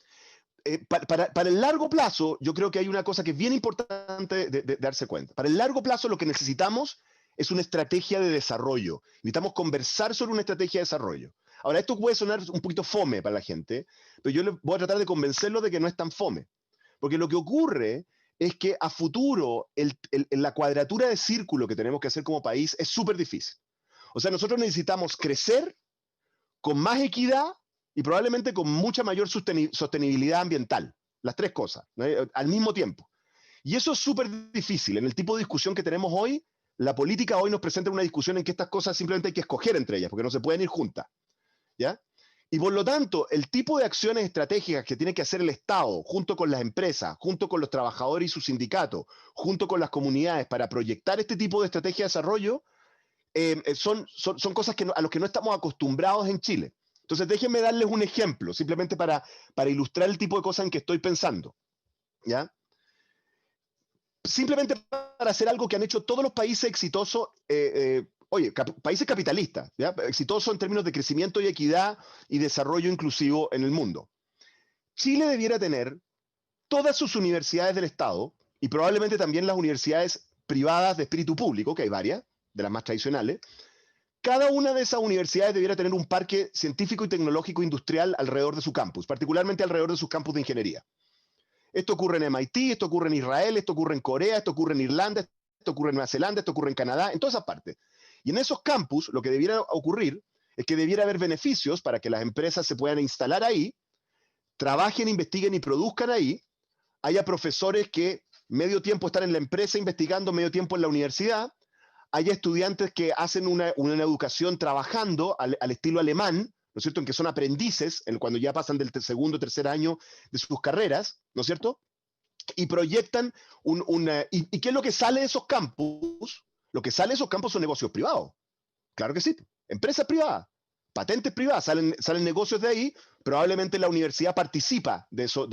para el largo plazo, yo creo que hay una cosa que es bien importante de darse cuenta. Para el largo plazo lo que necesitamos es una estrategia de desarrollo. Necesitamos conversar sobre una estrategia de desarrollo. Ahora, esto puede sonar un poquito fome para la gente, pero yo voy a tratar de convencerlos de que no es tan fome. Porque lo que ocurre es que a futuro la cuadratura de círculo que tenemos que hacer como país es súper difícil. O sea, nosotros necesitamos crecer con más equidad y probablemente con mucha mayor sostenibilidad ambiental. Las tres cosas, ¿no?, al mismo tiempo. Y eso es súper difícil. En el tipo de discusión que tenemos hoy, la política hoy nos presenta una discusión en que estas cosas simplemente hay que escoger entre ellas, porque no se pueden ir juntas. ¿Ya? Y por lo tanto, el tipo de acciones estratégicas que tiene que hacer el Estado, junto con las empresas, junto con los trabajadores y sus sindicatos, junto con las comunidades, para proyectar este tipo de estrategia de desarrollo, son cosas a las que no estamos acostumbrados en Chile. Entonces, déjenme darles un ejemplo, simplemente para ilustrar el tipo de cosas en que estoy pensando. ¿Ya? Simplemente para hacer algo que han hecho todos los países exitosos, países capitalistas, ¿ya?, exitosos en términos de crecimiento y equidad y desarrollo inclusivo en el mundo. Chile debiera tener todas sus universidades del Estado, y probablemente también las universidades privadas de espíritu público, que hay varias, de las más tradicionales. Cada una de esas universidades debiera tener un parque científico y tecnológico industrial alrededor de su campus, particularmente alrededor de sus campus de ingeniería. Esto ocurre en MIT, esto ocurre en Israel, esto ocurre en Corea, esto ocurre en Irlanda, esto ocurre en Nueva Zelanda, esto ocurre en Canadá, en todas esas partes. Y en esos campus lo que debiera ocurrir es que debiera haber beneficios para que las empresas se puedan instalar ahí, trabajen, investiguen y produzcan ahí, haya profesores que medio tiempo están en la empresa investigando, medio tiempo en la universidad, haya estudiantes que hacen una educación trabajando al estilo alemán, ¿no es cierto?, en que son aprendices cuando ya pasan del segundo o tercer año de sus carreras, ¿no es cierto?, y proyectan ¿y qué es lo que sale de esos campus? Lo que sale de esos campos son negocios privados. Claro que sí, empresas privadas, patentes privadas, salen negocios de ahí, probablemente la universidad participa de eso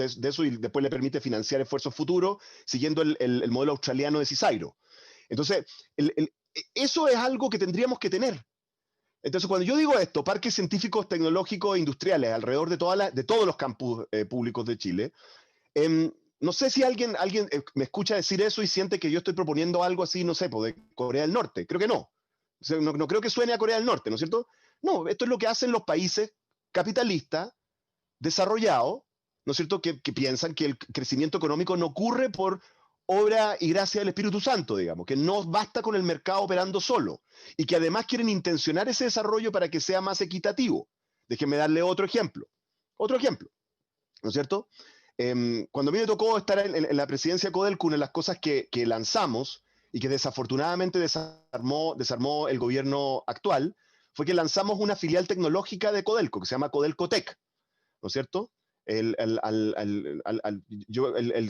y después le permite financiar esfuerzos futuros siguiendo el modelo australiano de CISAIRO. Entonces, eso es algo que tendríamos que tener. Entonces, cuando yo digo esto, parques científicos, tecnológicos e industriales alrededor de todos los campus públicos de Chile, no sé si alguien me escucha decir eso y siente que yo estoy proponiendo algo así, no sé, de Corea del Norte. Creo que no. O sea, no creo que suene a Corea del Norte, ¿no es cierto? No, esto es lo que hacen los países capitalistas, desarrollados, ¿no es cierto?, que piensan que el crecimiento económico no ocurre por obra y gracia del Espíritu Santo, digamos, que no basta con el mercado operando solo, y que además quieren intencionar ese desarrollo para que sea más equitativo. Déjenme darle otro ejemplo, ¿no es cierto? Cuando a mí me tocó estar en la presidencia de Codelco, una de las cosas que lanzamos y que desafortunadamente desarmó el gobierno actual, fue que lanzamos una filial tecnológica de Codelco, que se llama Codelco Tech, ¿no es cierto? El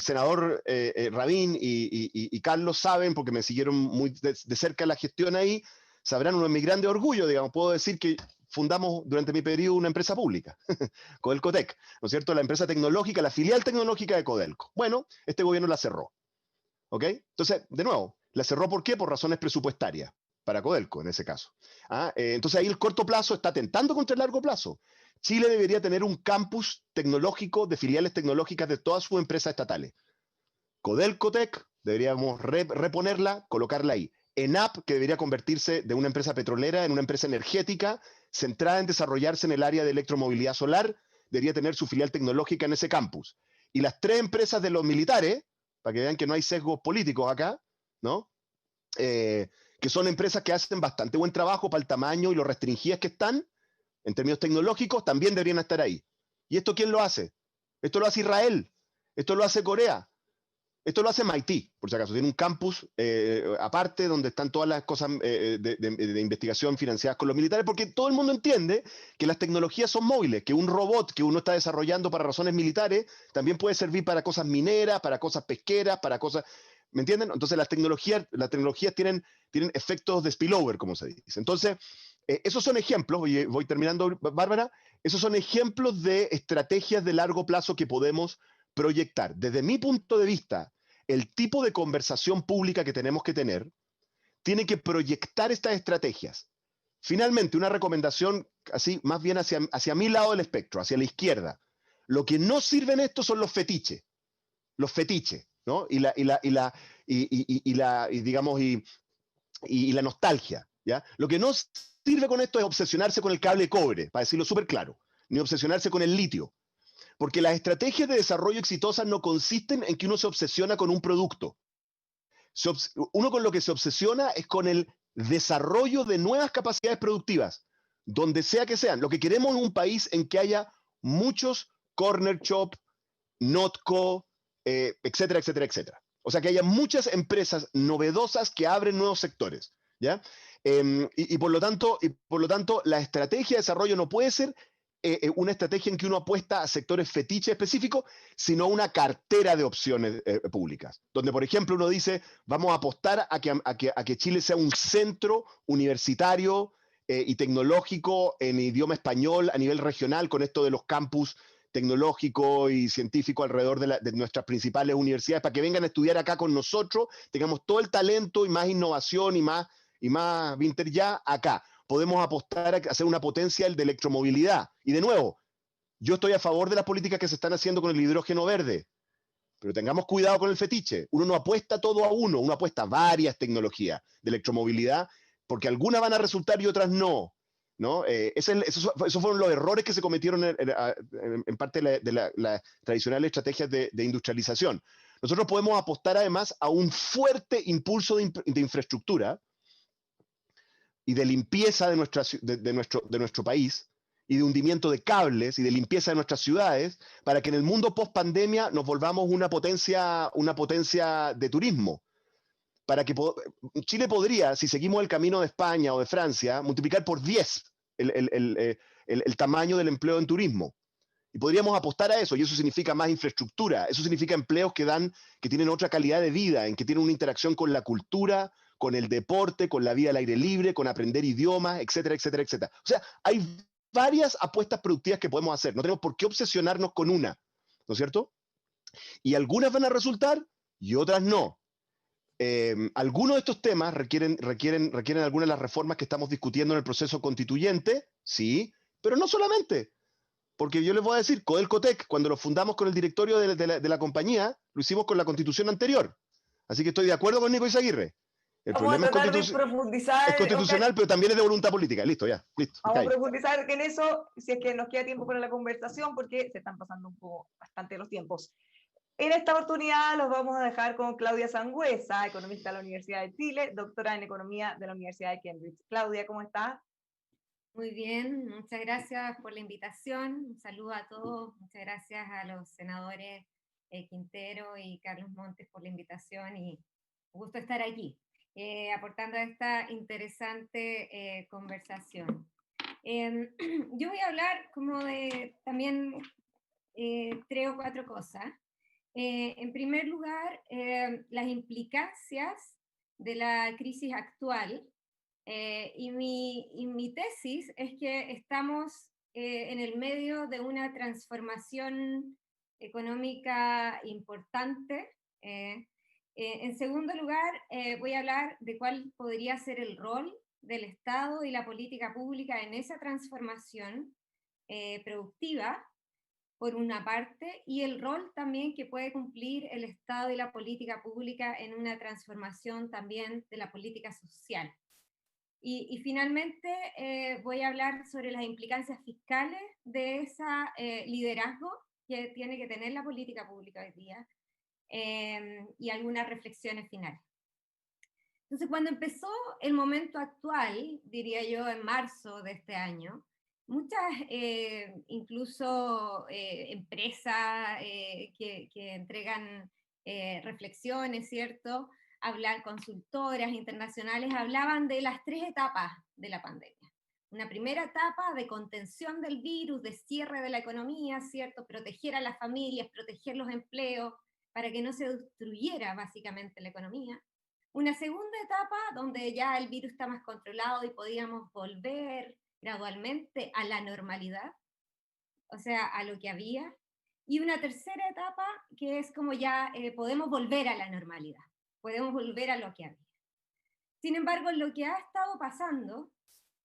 senador Rabín y Carlos saben, porque me siguieron muy de cerca la gestión ahí, sabrán uno de mis grandes orgullos, digamos, puedo decir que fundamos durante mi periodo una empresa pública, Codelco Tech, ¿no es cierto? La empresa tecnológica, la filial tecnológica de Codelco. Bueno, este gobierno la cerró, ¿ok? Entonces, de nuevo, ¿la cerró por qué? Por razones presupuestarias, para Codelco en ese caso. Entonces ahí el corto plazo está tentando contra el largo plazo. Chile debería tener un campus tecnológico de filiales tecnológicas de todas sus empresas estatales. Codelco Tech, deberíamos reponerla, colocarla ahí. ENAP, que debería convertirse de una empresa petrolera en una empresa energética, centrada en desarrollarse en el área de electromovilidad solar, debería tener su filial tecnológica en ese campus. Y las tres empresas de los militares, para que vean que no hay sesgos políticos acá, ¿no? Que son empresas que hacen bastante buen trabajo para el tamaño y lo restringidas que están, en términos tecnológicos, también deberían estar ahí. ¿Y esto quién lo hace? Esto lo hace Israel, esto lo hace Corea, esto lo hace MIT, por si acaso. Tiene un campus aparte donde están todas las cosas de investigación financiadas con los militares, porque todo el mundo entiende que las tecnologías son móviles, que un robot que uno está desarrollando para razones militares también puede servir para cosas mineras, para cosas pesqueras, para cosas... ¿Me entienden? Entonces las tecnologías tienen efectos de spillover, como se dice. Entonces, esos son ejemplos, y voy terminando, Bárbara, esos son ejemplos de estrategias de largo plazo que podemos proyectar. Desde mi punto de vista, el tipo de conversación pública que tenemos que tener tiene que proyectar estas estrategias. Finalmente, una recomendación así, más bien hacia mi lado del espectro, hacia la izquierda. Lo que no sirve en esto son los fetiches, ¿no? Y la nostalgia, ¿ya? Lo que no sirve con esto es obsesionarse con el cable de cobre, para decirlo súper claro, ni obsesionarse con el litio. Porque las estrategias de desarrollo exitosas no consisten en que uno se obsesiona con un producto. Uno con lo que se obsesiona es con el desarrollo de nuevas capacidades productivas, donde sea que sean. Lo que queremos es un país en que haya muchos corner shop, Notco, etcétera, etcétera, etcétera. O sea, que haya muchas empresas novedosas que abren nuevos sectores, ¿ya? Y por lo tanto, la estrategia de desarrollo no puede ser una estrategia en que uno apuesta a sectores fetiches específicos, sino una cartera de opciones públicas, donde, por ejemplo, uno dice, vamos a apostar a que Chile sea un centro universitario y tecnológico en idioma español a nivel regional, con esto de los campus tecnológico y científico alrededor de nuestras principales universidades, para que vengan a estudiar acá con nosotros, tengamos todo el talento y más innovación y más vinter ya acá. Podemos apostar a hacer una potencia de electromovilidad. Y de nuevo, yo estoy a favor de las políticas que se están haciendo con el hidrógeno verde, pero tengamos cuidado con el fetiche. Uno no apuesta todo a uno, uno apuesta a varias tecnologías de electromovilidad, porque algunas van a resultar y otras no. ¿No? Esos fueron los errores que se cometieron en parte de las tradicionales estrategias de industrialización. Nosotros podemos apostar además a un fuerte impulso de infraestructura y de limpieza de nuestro país, y de hundimiento de cables y de limpieza de nuestras ciudades, para que en el mundo post pandemia nos volvamos una potencia de turismo. para que Chile podría, si seguimos el camino de España o de Francia, multiplicar por 10 el tamaño del empleo en turismo. Y podríamos apostar a eso, y eso significa más infraestructura, eso significa empleos que tienen otra calidad de vida, en que tienen una interacción con la cultura, con el deporte, con la vida al aire libre, con aprender idiomas, etcétera, etcétera, etcétera. O sea, hay varias apuestas productivas que podemos hacer, no tenemos por qué obsesionarnos con una, ¿no es cierto? Y algunas van a resultar y otras no. Algunos de estos temas requieren algunas de las reformas que estamos discutiendo en el proceso constituyente, sí, pero no solamente. Porque yo les voy a decir, Codelcotec, cuando lo fundamos con el directorio de la compañía, lo hicimos con la constitución anterior. Así que estoy de acuerdo con Nico Izaguirre. El Vamos a problema tratar de profundizar, es constitucional, Oscar. pero también es de voluntad política. Listo, ya. Listo. Vamos a profundizar en eso, si es que nos queda tiempo para la conversación, porque se están pasando un poco bastante los tiempos. En esta oportunidad los vamos a dejar con Claudia Sangüesa, economista de la Universidad de Chile, doctora en Economía de la Universidad de Cambridge. Claudia, ¿cómo estás? Muy bien, muchas gracias por la invitación. Un saludo a todos. Muchas gracias a los senadores Quintero y Carlos Montes por la invitación y un gusto estar aquí, aportando a esta interesante conversación. Yo voy a hablar como de también 3 o 4 cosas. En primer lugar, las implicancias de la crisis actual. Y mi tesis es que estamos en el medio de una transformación económica importante. En segundo lugar, voy a hablar de cuál podría ser el rol del Estado y la política pública en esa transformación productiva, por una parte, y el rol también que puede cumplir el Estado y la política pública en una transformación también de la política social. Y finalmente voy a hablar sobre las implicancias fiscales de ese liderazgo que tiene que tener la política pública hoy día y algunas reflexiones finales. Entonces, cuando empezó el momento actual, diría yo en marzo de este año, muchas incluso empresas que entregan reflexiones, ¿cierto?, consultoras internacionales hablaban de las 3 etapas de la pandemia. Una primera etapa de contención del virus, de cierre de la economía, ¿cierto? Proteger a las familias, proteger los empleos, para que no se destruyera básicamente la economía. Una segunda etapa donde ya el virus está más controlado y podíamos volver gradualmente a la normalidad, o sea, a lo que había. Y una tercera etapa que es como ya podemos volver a la normalidad. Podemos volver a lo que había. Sin embargo, lo que ha estado pasando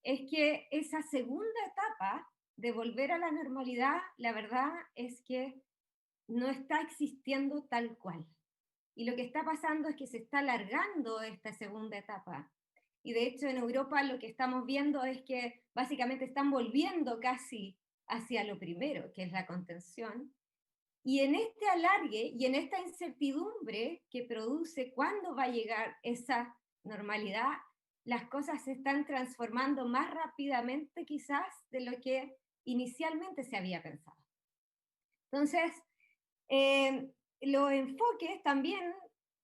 es que esa segunda etapa de volver a la normalidad, la verdad es que no está existiendo tal cual. Y lo que está pasando es que se está alargando esta segunda etapa. Y de hecho en Europa lo que estamos viendo es que básicamente están volviendo casi hacia lo primero, que es la contención. Y en este alargue y en esta incertidumbre que produce cuándo va a llegar esa normalidad, las cosas se están transformando más rápidamente quizás de lo que inicialmente se había pensado. Entonces, los enfoques también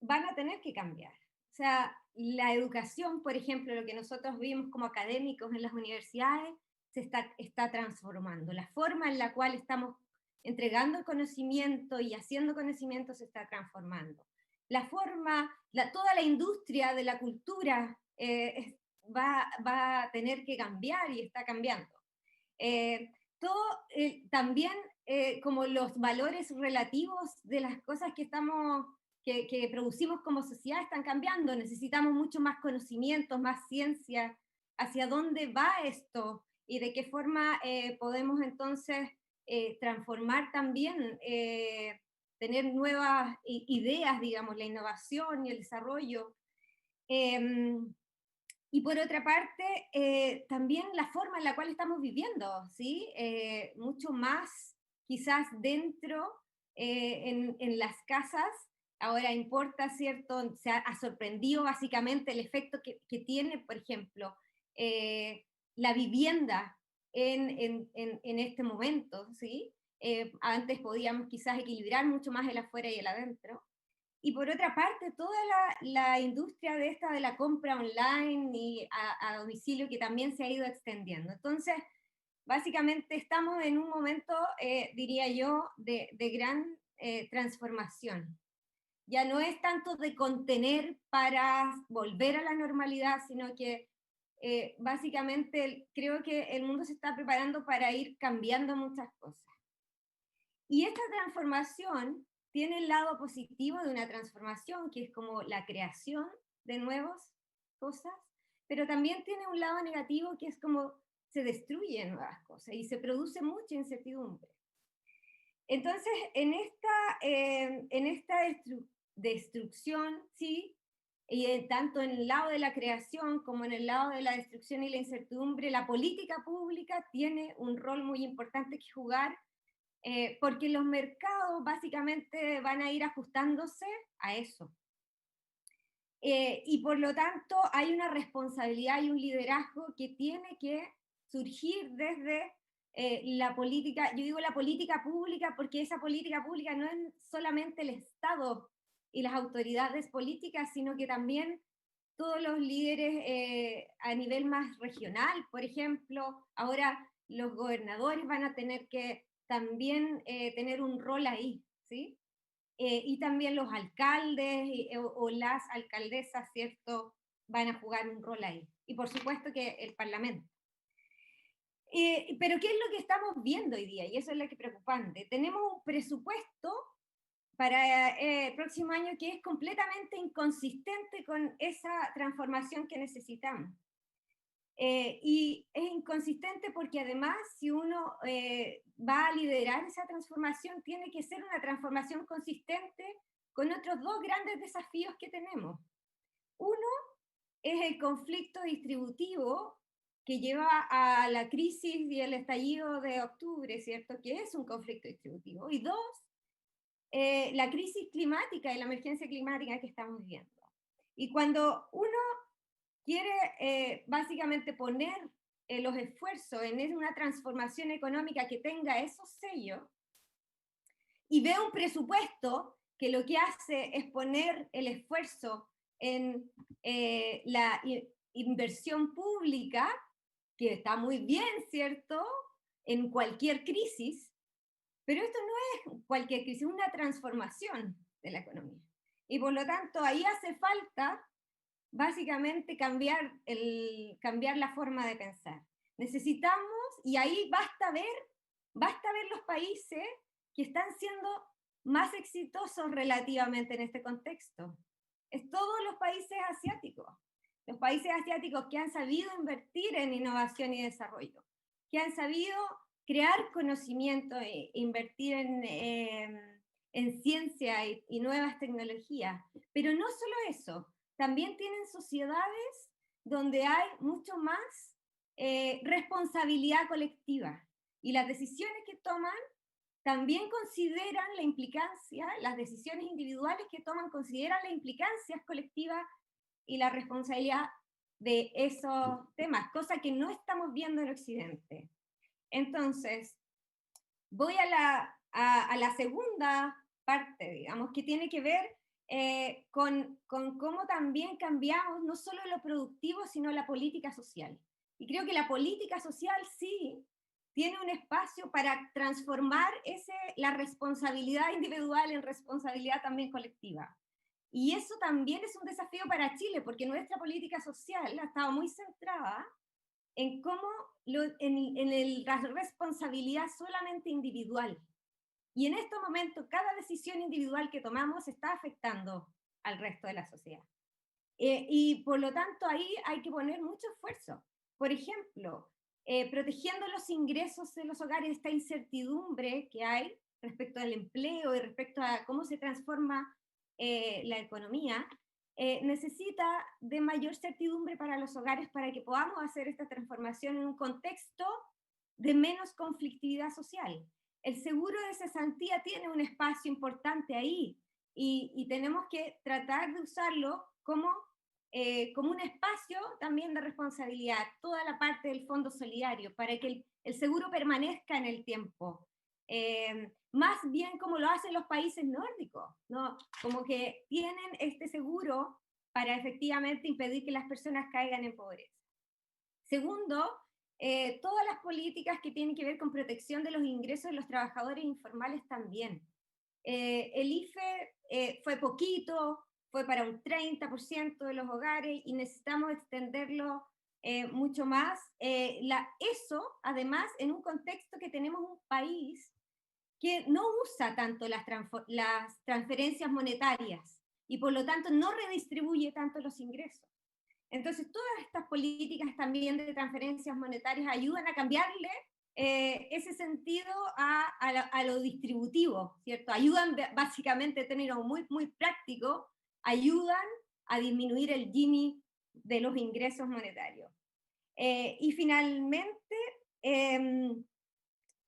van a tener que cambiar. O sea, la educación, por ejemplo, lo que nosotros vimos como académicos en las universidades, se está transformando. La forma en la cual estamos entregando conocimiento y haciendo conocimiento se está transformando. La forma, toda la industria de la cultura va a tener que cambiar y está cambiando. También como los valores relativos de las cosas que producimos como sociedad están cambiando. Necesitamos mucho más conocimientos, más ciencia, hacia dónde va esto y de qué forma podemos entonces transformar también, tener nuevas ideas, digamos, la innovación y el desarrollo. Y por otra parte, también la forma en la cual estamos viviendo, ¿sí? Mucho más quizás dentro, en las casas, ahora importa, ¿cierto? Se ha sorprendido básicamente el efecto que tiene, por ejemplo, la vivienda en este momento, ¿sí? Antes podíamos quizás equilibrar mucho más el afuera y el adentro. y por otra parte, toda la industria de la compra online y a domicilio que también se ha ido extendiendo. Entonces, básicamente estamos en un momento, diría yo, de gran transformación. Ya no es tanto de contener para volver a la normalidad, sino que básicamente creo que el mundo se está preparando para ir cambiando muchas cosas. Y esta transformación tiene el lado positivo de una transformación, que es como la creación de nuevas cosas, pero también tiene un lado negativo, que es como se destruyen nuevas cosas y se produce mucha incertidumbre. Entonces, en esta destrucción, sí, y tanto en el lado de la creación como en el lado de la destrucción y la incertidumbre, la política pública tiene un rol muy importante que jugar, porque los mercados básicamente van a ir ajustándose a eso. Y por lo tanto hay una responsabilidad y un liderazgo que tiene que surgir desde la política. Yo digo la política pública porque esa política pública no es solamente el Estado y las autoridades políticas, sino que también todos los líderes a nivel más regional, por ejemplo. Ahora los gobernadores van a tener que también tener un rol ahí, ¿sí? Y también los alcaldes o las alcaldesas, ¿cierto?, van a jugar un rol ahí. Y por supuesto que el Parlamento. Pero ¿qué es lo que estamos viendo hoy día? Y eso es lo que es preocupante. Tenemos un presupuesto para el próximo año que es completamente inconsistente con esa transformación que necesitamos. Y es inconsistente porque además si uno va a liderar esa transformación, tiene que ser una transformación consistente con otros dos grandes desafíos que tenemos. Uno es el conflicto distributivo que lleva a la crisis y el estallido de octubre, ¿cierto? Que es un conflicto distributivo. Y dos, la crisis climática y la emergencia climática que estamos viviendo. Y cuando uno quiere básicamente poner los esfuerzos en una transformación económica que tenga esos sellos, y ve un presupuesto que lo que hace es poner el esfuerzo en la inversión pública, que está muy bien, ¿cierto?, en cualquier crisis, pero esto no es cualquier crisis, es una transformación de la economía. Y por lo tanto, ahí hace falta básicamente cambiar la forma de pensar. Necesitamos, y ahí basta ver los países que están siendo más exitosos relativamente en este contexto. Es todos los países asiáticos. Los países asiáticos que han sabido invertir en innovación y desarrollo, que han sabido crear conocimiento e invertir en ciencia y nuevas tecnologías. Pero no solo eso, también tienen sociedades donde hay mucho más responsabilidad colectiva. Y las decisiones que toman también consideran la implicancia, las decisiones individuales que toman consideran las implicancias colectivas y la responsabilidad de esos temas, cosa que no estamos viendo en Occidente. Entonces, voy a la segunda parte, digamos, que tiene que ver con cómo también cambiamos no solo lo productivo, sino la política social. Y creo que la política social sí tiene un espacio para transformar la responsabilidad individual en responsabilidad también colectiva. Y eso también es un desafío para Chile, porque nuestra política social ha estado muy centrada en cómo la responsabilidad solamente individual. Y en este momento, cada decisión individual que tomamos está afectando al resto de la sociedad. Y por lo tanto, ahí hay que poner mucho esfuerzo. Por ejemplo, protegiendo los ingresos de los hogares, esta incertidumbre que hay respecto al empleo y respecto a cómo se transforma la economía, necesita de mayor certidumbre para los hogares para que podamos hacer esta transformación en un contexto de menos conflictividad social. El seguro de cesantía tiene un espacio importante ahí y tenemos que tratar de usarlo como un espacio también de responsabilidad, toda la parte del fondo solidario, para que el seguro permanezca en el tiempo más bien como lo hacen los países nórdicos, ¿no? Como que tienen este seguro para efectivamente impedir que las personas caigan en pobreza. Segundo, todas las políticas que tienen que ver con protección de los ingresos de los trabajadores informales también. El IFE fue poquito, fue para un 30% de los hogares y necesitamos extenderlo mucho más. Eso, además, en un contexto que tenemos un país que no usa tanto las transferencias monetarias y por lo tanto no redistribuye tanto los ingresos. Entonces, todas estas políticas también de transferencias monetarias ayudan a cambiarle ese sentido a lo distributivo, ¿cierto? Ayudan básicamente, en términos muy, muy prácticos, ayudan a disminuir el Gini de los ingresos monetarios. Y finalmente,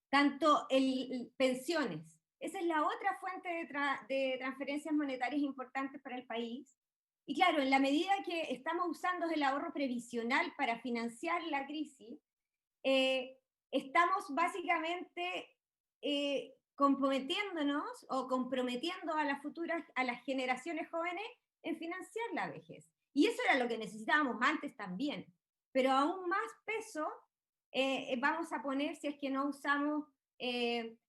tanto pensiones. Esa es la otra fuente de transferencias monetarias importantes para el país. Y claro, en la medida que estamos usando el ahorro previsional para financiar la crisis, estamos básicamente comprometiéndonos o comprometiendo a las generaciones jóvenes en financiar la vejez. Y eso era lo que necesitábamos antes también, pero aún más peso vamos a poner si es que no usamos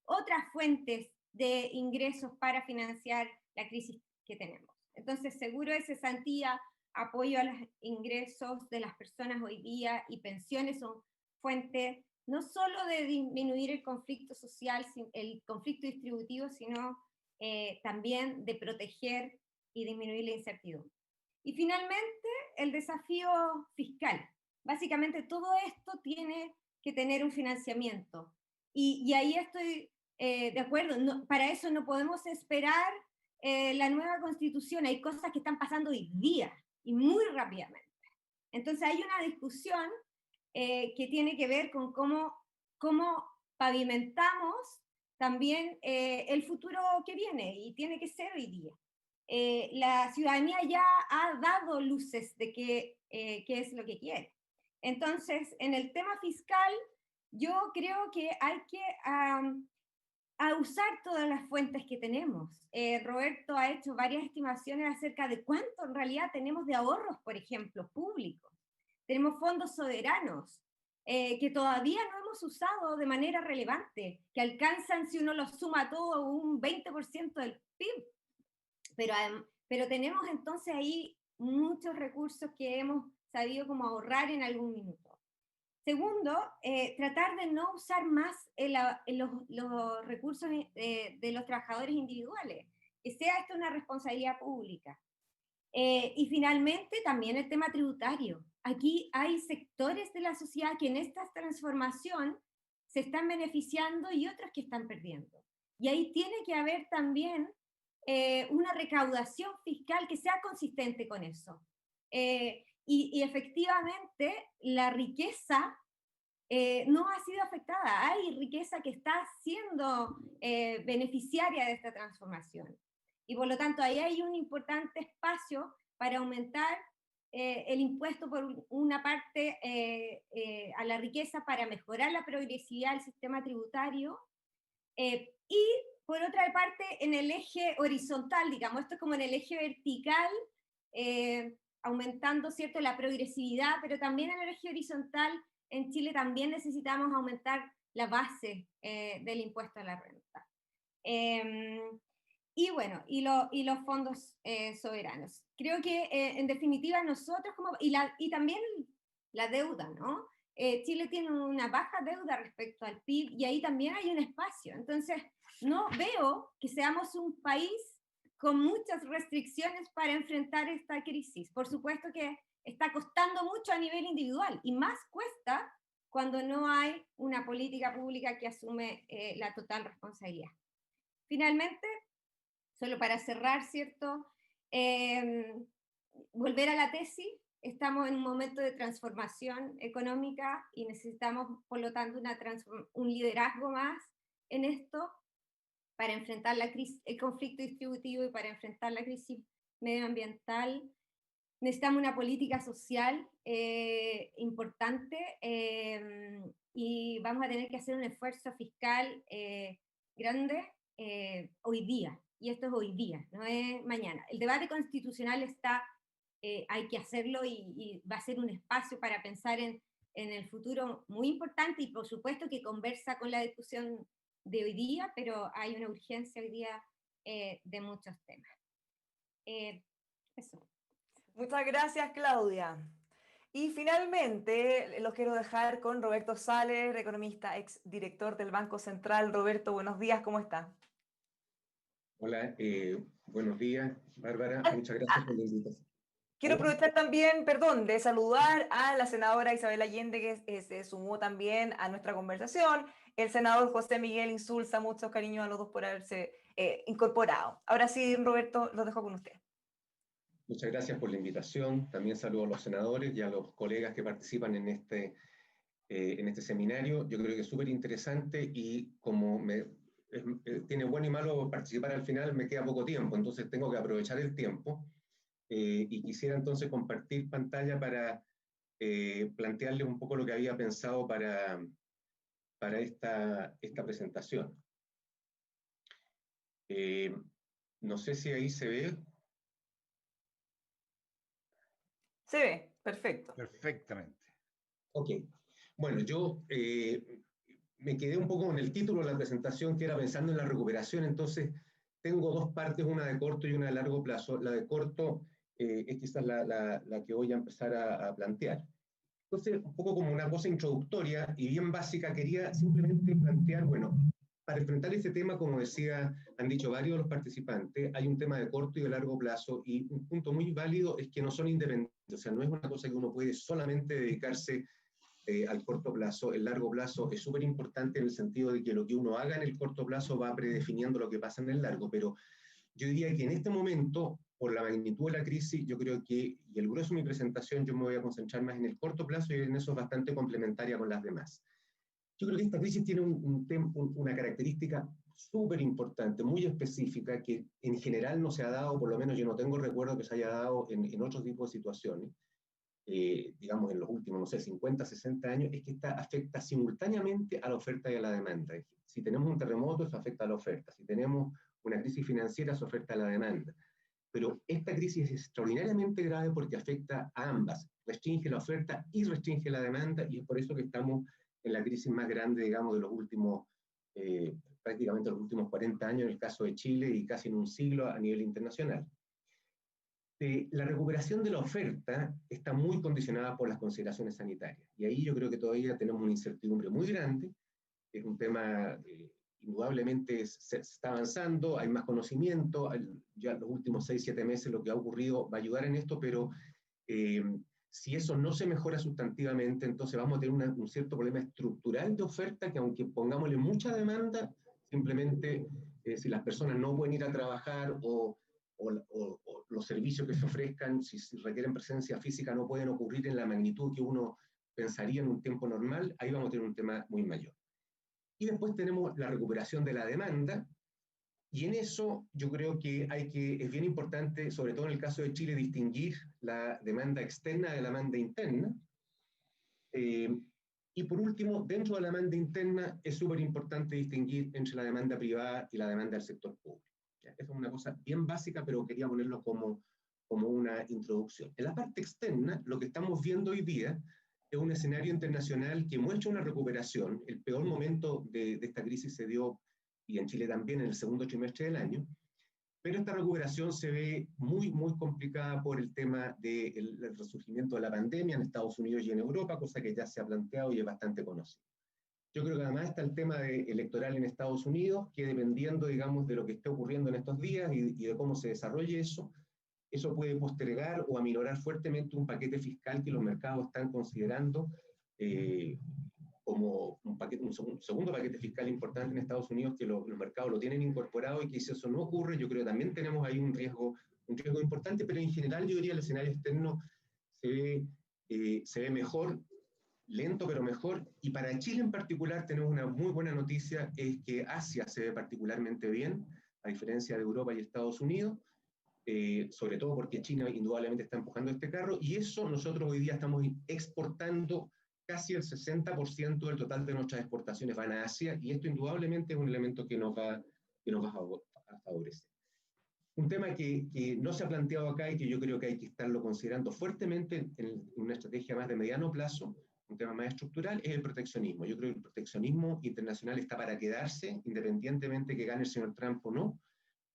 otras fuentes de ingresos para financiar la crisis que tenemos. Entonces, seguro de cesantía, apoyo a los ingresos de las personas hoy día y pensiones son fuentes no solo de disminuir el conflicto social, el conflicto distributivo, sino también de proteger y disminuir la incertidumbre. Y finalmente, el desafío fiscal. Básicamente todo esto tiene que tener un financiamiento. Y ahí estoy de acuerdo, para eso no podemos esperar la nueva constitución, hay cosas que están pasando hoy día y muy rápidamente. Entonces hay una discusión que tiene que ver con cómo pavimentamos también el futuro que viene, y tiene que ser hoy día. La ciudadanía ya ha dado luces de qué es lo que quiere. Entonces, en el tema fiscal, yo creo que hay que a usar todas las fuentes que tenemos. Roberto ha hecho varias estimaciones acerca de cuánto en realidad tenemos de ahorros, por ejemplo, públicos. Tenemos fondos soberanos que todavía no hemos usado de manera relevante, que alcanzan, si uno los suma todo, un 20% del PIB. Pero tenemos entonces ahí muchos recursos que hemos sabido cómo ahorrar en algún minuto. Segundo, tratar de no usar más los recursos de los trabajadores individuales, que sea esto una responsabilidad pública. Y finalmente, también el tema tributario. Aquí hay sectores de la sociedad que en esta transformación se están beneficiando y otros que están perdiendo. Y ahí tiene que haber también una recaudación fiscal que sea consistente con eso. Y efectivamente la riqueza no ha sido afectada. Hay riqueza que está siendo beneficiaria de esta transformación. Y por lo tanto ahí hay un importante espacio para aumentar el impuesto por una parte a la riqueza para mejorar la progresividad del sistema tributario y por otra parte en el eje horizontal, digamos, esto es como en el eje vertical, aumentando, ¿cierto?, la progresividad, pero también en el eje horizontal, en Chile también necesitamos aumentar la base del impuesto a la renta. Y bueno, y los fondos soberanos. Creo que en definitiva nosotros y también la deuda, ¿no? Chile tiene una baja deuda respecto al PIB y ahí también hay un espacio. Entonces, no veo que seamos un país con muchas restricciones para enfrentar esta crisis. Por supuesto que está costando mucho a nivel individual y más cuesta cuando no hay una política pública que asume la total responsabilidad. Finalmente, solo para cerrar, ¿cierto? Volver a la tesis, estamos en un momento de transformación económica y necesitamos, por lo tanto, un liderazgo más en esto para enfrentar el conflicto distributivo y para enfrentar la crisis medioambiental. Necesitamos una política social importante y vamos a tener que hacer un esfuerzo fiscal grande hoy día, y esto es hoy día, no es mañana. El debate constitucional está, hay que hacerlo y va a ser un espacio para pensar en el futuro muy importante y por supuesto que conversa con la discusión de hoy día, pero hay una urgencia hoy día de muchos temas. Eso. Muchas gracias, Claudia. Y finalmente, los quiero dejar con Roberto Saller, economista, ex director del Banco Central. Roberto, buenos días, ¿cómo está? Hola, buenos días, Bárbara. Muchas gracias por la invitación. Quiero aprovechar también, perdón, de saludar a la senadora Isabel Allende, que se sumó también a nuestra conversación, el senador José Miguel Insulza, muchos cariños a los dos por haberse incorporado. Ahora sí, Roberto, los dejo con usted. Muchas gracias por la invitación. También saludo a los senadores y a los colegas que participan en este seminario. Yo creo que es súper interesante y como tiene bueno y malo participar al final, me queda poco tiempo, entonces tengo que aprovechar el tiempo. Y quisiera entonces compartir pantalla para plantearles un poco lo que había pensado para esta presentación. No sé si ahí se ve. Se ve, perfecto. Perfectamente. Ok. Bueno, yo me quedé un poco en el título de la presentación, que era pensando en la recuperación, entonces tengo dos partes, una de corto y una de largo plazo. La de corto es quizás la que voy a empezar a plantear. Entonces, un poco como una cosa introductoria y bien básica, quería simplemente plantear, bueno, para enfrentar este tema, como decía, han dicho varios de los participantes, hay un tema de corto y de largo plazo, y un punto muy válido es que no son independientes, o sea, no es una cosa que uno puede solamente dedicarse al corto plazo. El largo plazo es súper importante en el sentido de que lo que uno haga en el corto plazo va predefiniendo lo que pasa en el largo, pero yo diría que en este momento, por la magnitud de la crisis, yo creo que, y el grueso de mi presentación, yo me voy a concentrar más en el corto plazo y en eso es bastante complementaria con las demás. Yo creo que esta crisis tiene una característica súper importante, muy específica, que en general no se ha dado, por lo menos yo no tengo recuerdo que se haya dado en otros tipos de situaciones, digamos en los últimos, no sé, 50, 60 años, es que esta afecta simultáneamente a la oferta y a la demanda. Si tenemos un terremoto, eso afecta a la oferta. Si tenemos una crisis financiera, eso afecta a la demanda. Pero esta crisis es extraordinariamente grave porque afecta a ambas, restringe la oferta y restringe la demanda, y es por eso que estamos en la crisis más grande, digamos, de los últimos, prácticamente los últimos 40 años, en el caso de Chile, y casi en un siglo a nivel internacional. La recuperación de la oferta está muy condicionada por las consideraciones sanitarias, y ahí yo creo que todavía tenemos una incertidumbre muy grande. Es un tema indudablemente se está avanzando, hay más conocimiento, ya los últimos 6, 7 meses lo que ha ocurrido va a ayudar en esto, pero si eso no se mejora sustantivamente, entonces vamos a tener un cierto problema estructural de oferta que, aunque pongámosle mucha demanda, simplemente si las personas no pueden ir a trabajar o los servicios que se ofrezcan, si requieren presencia física, no pueden ocurrir en la magnitud que uno pensaría en un tiempo normal, ahí vamos a tener un tema muy mayor. Y después tenemos la recuperación de la demanda, y en eso yo creo que es bien importante, sobre todo en el caso de Chile, distinguir la demanda externa de la demanda interna. Y por último, dentro de la demanda interna es súper importante distinguir entre la demanda privada y la demanda del sector público. Esa es una cosa bien básica, pero quería ponerlo como una introducción. En la parte externa, lo que estamos viendo hoy día es un escenario internacional que muestra una recuperación. El peor momento de esta crisis se dio, y en Chile también, en el segundo trimestre del año, pero esta recuperación se ve muy, muy complicada por el tema del resurgimiento de la pandemia en Estados Unidos y en Europa, cosa que ya se ha planteado y es bastante conocida. Yo creo que además está el tema electoral en Estados Unidos, que dependiendo, digamos, de lo que esté ocurriendo en estos días y de cómo se desarrolle eso puede postergar o aminorar fuertemente un paquete fiscal que los mercados están considerando como un segundo paquete fiscal importante en Estados Unidos, que los mercados lo tienen incorporado, y que si eso no ocurre, yo creo que también tenemos ahí un riesgo importante, pero en general yo diría el escenario externo se ve mejor, lento pero mejor, y para Chile en particular tenemos una muy buena noticia, es que Asia se ve particularmente bien, a diferencia de Europa y Estados Unidos, sobre todo porque China indudablemente está empujando este carro, y eso nosotros hoy día estamos exportando casi el 60% del total de nuestras exportaciones van a Asia, y esto indudablemente es un elemento que nos va a favorecer. Un tema que no se ha planteado acá y que yo creo que hay que estarlo considerando fuertemente en una estrategia más de mediano plazo, un tema más estructural, es el proteccionismo. Yo creo que el proteccionismo internacional está para quedarse, independientemente que gane el señor Trump o no.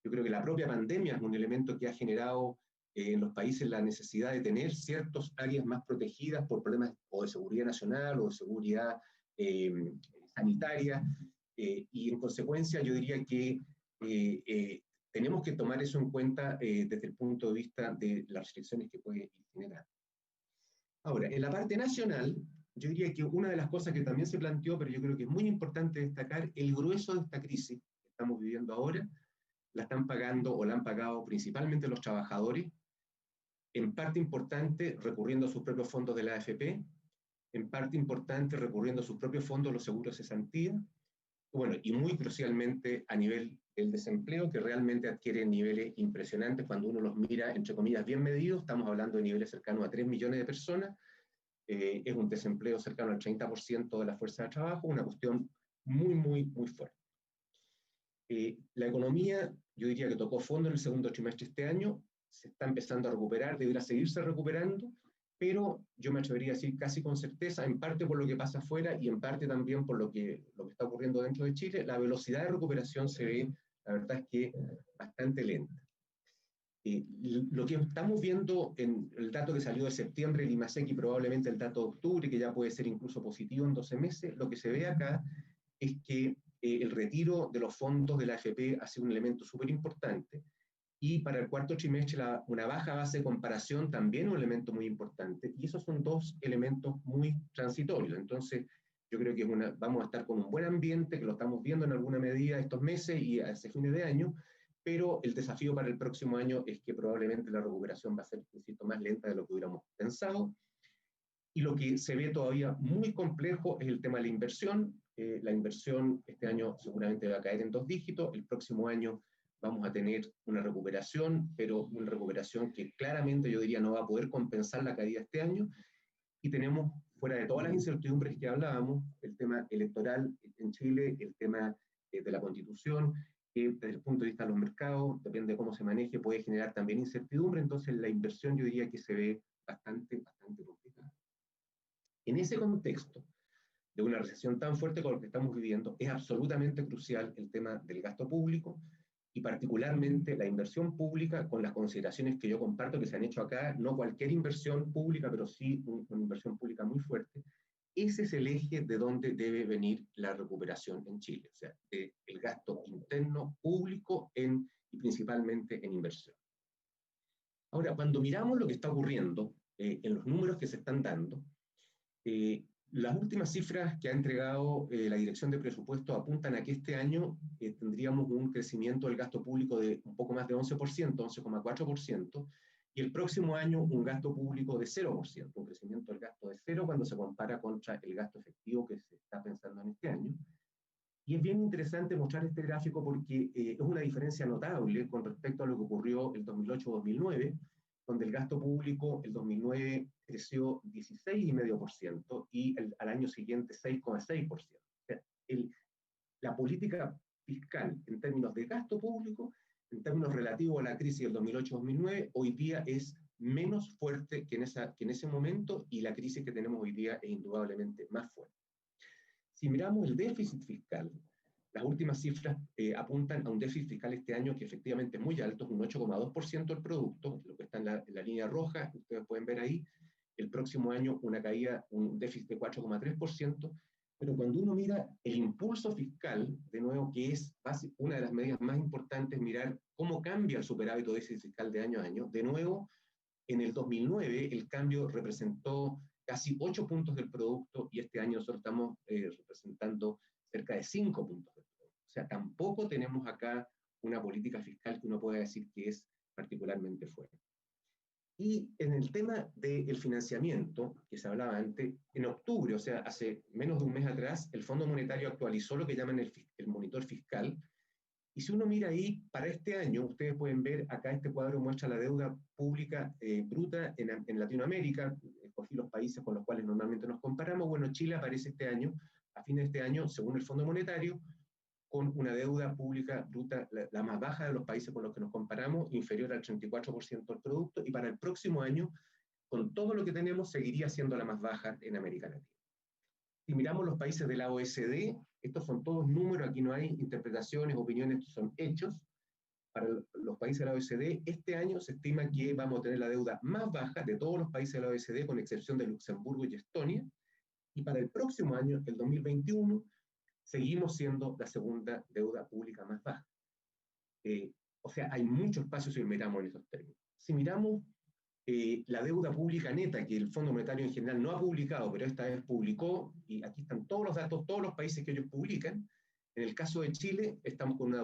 Yo creo que la propia pandemia es un elemento que ha generado en los países la necesidad de tener ciertas áreas más protegidas por problemas o de seguridad nacional o de seguridad sanitaria, y en consecuencia yo diría que tenemos que tomar eso en cuenta desde el punto de vista de las restricciones que puede generar. Ahora, en la parte nacional, yo diría que una de las cosas que también se planteó, pero yo creo que es muy importante destacar, el grueso de esta crisis que estamos viviendo ahora, la están pagando o la han pagado principalmente los trabajadores, en parte importante recurriendo a sus propios fondos de la AFP, en parte importante recurriendo a sus propios fondos los seguros de cesantía, bueno, y muy crucialmente a nivel del desempleo, que realmente adquiere niveles impresionantes cuando uno los mira, entre comillas, bien medidos. Estamos hablando de niveles cercanos a 3 millones de personas, es un desempleo cercano al 30% de la fuerza de trabajo, una cuestión muy, muy, muy fuerte. La economía, yo diría que tocó fondo en el segundo trimestre de este año, se está empezando a recuperar, deberá seguirse recuperando, pero yo me atrevería a decir casi con certeza, en parte por lo que pasa afuera y en parte también por lo que está ocurriendo dentro de Chile, la velocidad de recuperación se ve, la verdad es que bastante lenta. Lo que estamos viendo en el dato que salió de septiembre, el IMASEC, y probablemente el dato de octubre, que ya puede ser incluso positivo en 12 meses, lo que se ve acá es que el retiro de los fondos de la AFP ha sido un elemento súper importante, y para el cuarto trimestre una baja base de comparación también es un elemento muy importante, y esos son dos elementos muy transitorios. Entonces yo creo que vamos a estar con un buen ambiente, que lo estamos viendo en alguna medida estos meses y hacia fines de año, pero el desafío para el próximo año es que probablemente la recuperación va a ser, insisto, más lenta de lo que hubiéramos pensado. Y lo que se ve todavía muy complejo es el tema de la inversión. La inversión este año seguramente va a caer en 2 dígitos, el próximo año vamos a tener una recuperación, pero una recuperación que claramente yo diría no va a poder compensar la caída este año, y tenemos, fuera de todas las incertidumbres que hablábamos, el tema electoral en Chile, el tema de la Constitución, que desde el punto de vista de los mercados, depende de cómo se maneje, puede generar también incertidumbre. Entonces la inversión yo diría que se ve bastante complicada. En ese contexto de una recesión tan fuerte como la que estamos viviendo, es absolutamente crucial el tema del gasto público, y particularmente la inversión pública, con las consideraciones que yo comparto que se han hecho acá, no cualquier inversión pública, pero sí una inversión pública muy fuerte. Ese es el eje de donde debe venir la recuperación en Chile, o sea, el gasto interno público y principalmente en inversión. Ahora, cuando miramos lo que está ocurriendo en los números que se están dando, las últimas cifras que ha entregado la Dirección de Presupuesto apuntan a que este año tendríamos un crecimiento del gasto público de un poco más de 11%, 11,4%, y el próximo año un gasto público de 0%, un crecimiento del gasto de 0 cuando se compara contra el gasto efectivo que se está pensando en este año. Y es bien interesante mostrar este gráfico porque es una diferencia notable con respecto a lo que ocurrió el 2008-2009, donde el gasto público el 2009 creció 16,5% y al año siguiente 6,6%. O sea, la política fiscal en términos de gasto público, en términos relativos a la crisis del 2008-2009, hoy día es menos fuerte que en ese momento, y la crisis que tenemos hoy día es indudablemente más fuerte. Si miramos el déficit fiscal, las últimas cifras apuntan a un déficit fiscal este año que efectivamente es muy alto, es un 8,2% del producto, lo que está en la línea roja, ustedes pueden ver ahí. El próximo año una caída, un déficit de 4,3%, pero cuando uno mira el impulso fiscal, de nuevo, que es una de las medidas más importantes, mirar cómo cambia el superávit o déficit fiscal de año a año, de nuevo, en el 2009 el cambio representó casi 8 puntos del producto, y este año nosotros estamos representando cerca de 5 puntos del producto. O sea, tampoco tenemos acá una política fiscal que uno pueda decir que es particularmente fuerte. Y en el tema del financiamiento, que se hablaba antes, en octubre, o sea, hace menos de un mes atrás, el Fondo Monetario actualizó lo que llaman el monitor fiscal. Y si uno mira ahí, para este año, ustedes pueden ver acá, este cuadro muestra la deuda pública bruta en Latinoamérica, por fin los países con los cuales normalmente nos comparamos. Bueno, Chile aparece este año, a fin de este año, según el Fondo Monetario, con una deuda pública bruta, la más baja de los países con los que nos comparamos, inferior al 34% del producto, y para el próximo año, con todo lo que tenemos, seguiría siendo la más baja en América Latina. Si miramos los países de la OECD, estos son todos números, aquí no hay interpretaciones, opiniones, estos son hechos. Para los países de la OECD, este año se estima que vamos a tener la deuda más baja de todos los países de la OECD, con excepción de Luxemburgo y Estonia, y para el próximo año, el 2021, seguimos siendo la segunda deuda pública más baja. O sea, hay mucho espacio si miramos en esos términos. Si miramos la deuda pública neta, que el Fondo Monetario en general no ha publicado, pero esta vez publicó, y aquí están todos los datos, todos los países que ellos publican. En el caso de Chile, estamos con una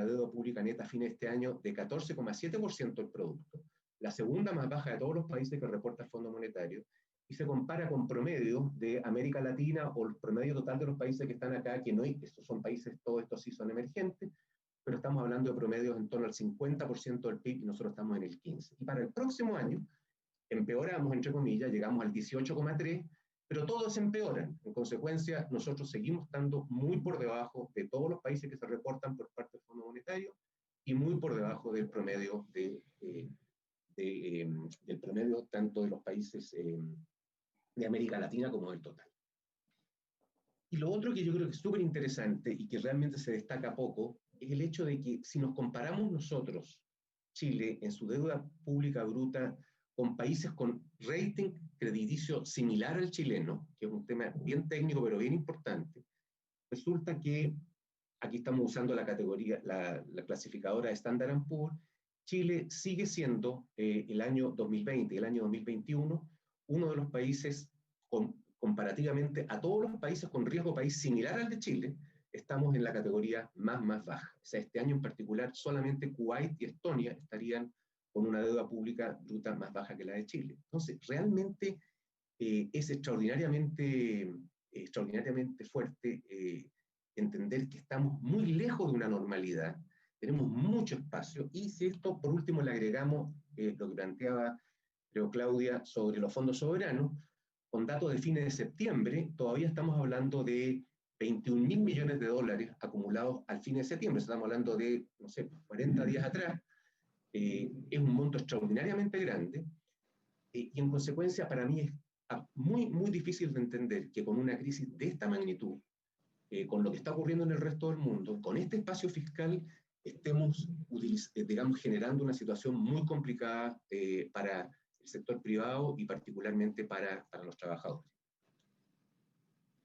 deuda pública neta a fin de este año de 14,7% del producto, la segunda más baja de todos los países que reporta el Fondo Monetario, y se compara con promedio de América Latina o el promedio total de los países que están acá, que no hay, estos son países, todos estos sí son emergentes, pero estamos hablando de promedios en torno al 50% del PIB y nosotros estamos en el 15%. Y para el próximo año, empeoramos, entre comillas, llegamos al 18,3%, pero todos empeoran. En consecuencia, nosotros seguimos estando muy por debajo de todos los países que se reportan por parte del Fondo Monetario y muy por debajo del promedio, del promedio tanto de los países de América Latina como del total. Y lo otro que yo creo que es súper interesante y que realmente se destaca poco es el hecho de que si nos comparamos nosotros, Chile, en su deuda pública bruta, con países con rating crediticio similar al chileno, que es un tema bien técnico pero bien importante, resulta que, aquí estamos usando la categoría, la clasificadora de Standard & Poor's, Chile sigue siendo el año 2020, el año 2021, uno de los países, comparativamente a todos los países con riesgo país similar al de Chile, estamos en la categoría más baja. O sea, este año en particular, solamente Kuwait y Estonia estarían con una deuda pública bruta más baja que la de Chile. Entonces, realmente es extraordinariamente fuerte entender que estamos muy lejos de una normalidad, tenemos mucho espacio, y si esto, por último, le agregamos lo que planteaba, creo, Claudia, sobre los fondos soberanos, con datos de fines de septiembre, todavía estamos hablando de 21.000 millones de dólares acumulados al fin de septiembre, estamos hablando de, no sé, 40 días atrás, es un monto extraordinariamente grande, y en consecuencia para mí es muy difícil de entender que con una crisis de esta magnitud, con lo que está ocurriendo en el resto del mundo, con este espacio fiscal, estemos, digamos, generando una situación muy complicada para el sector privado y particularmente para los trabajadores.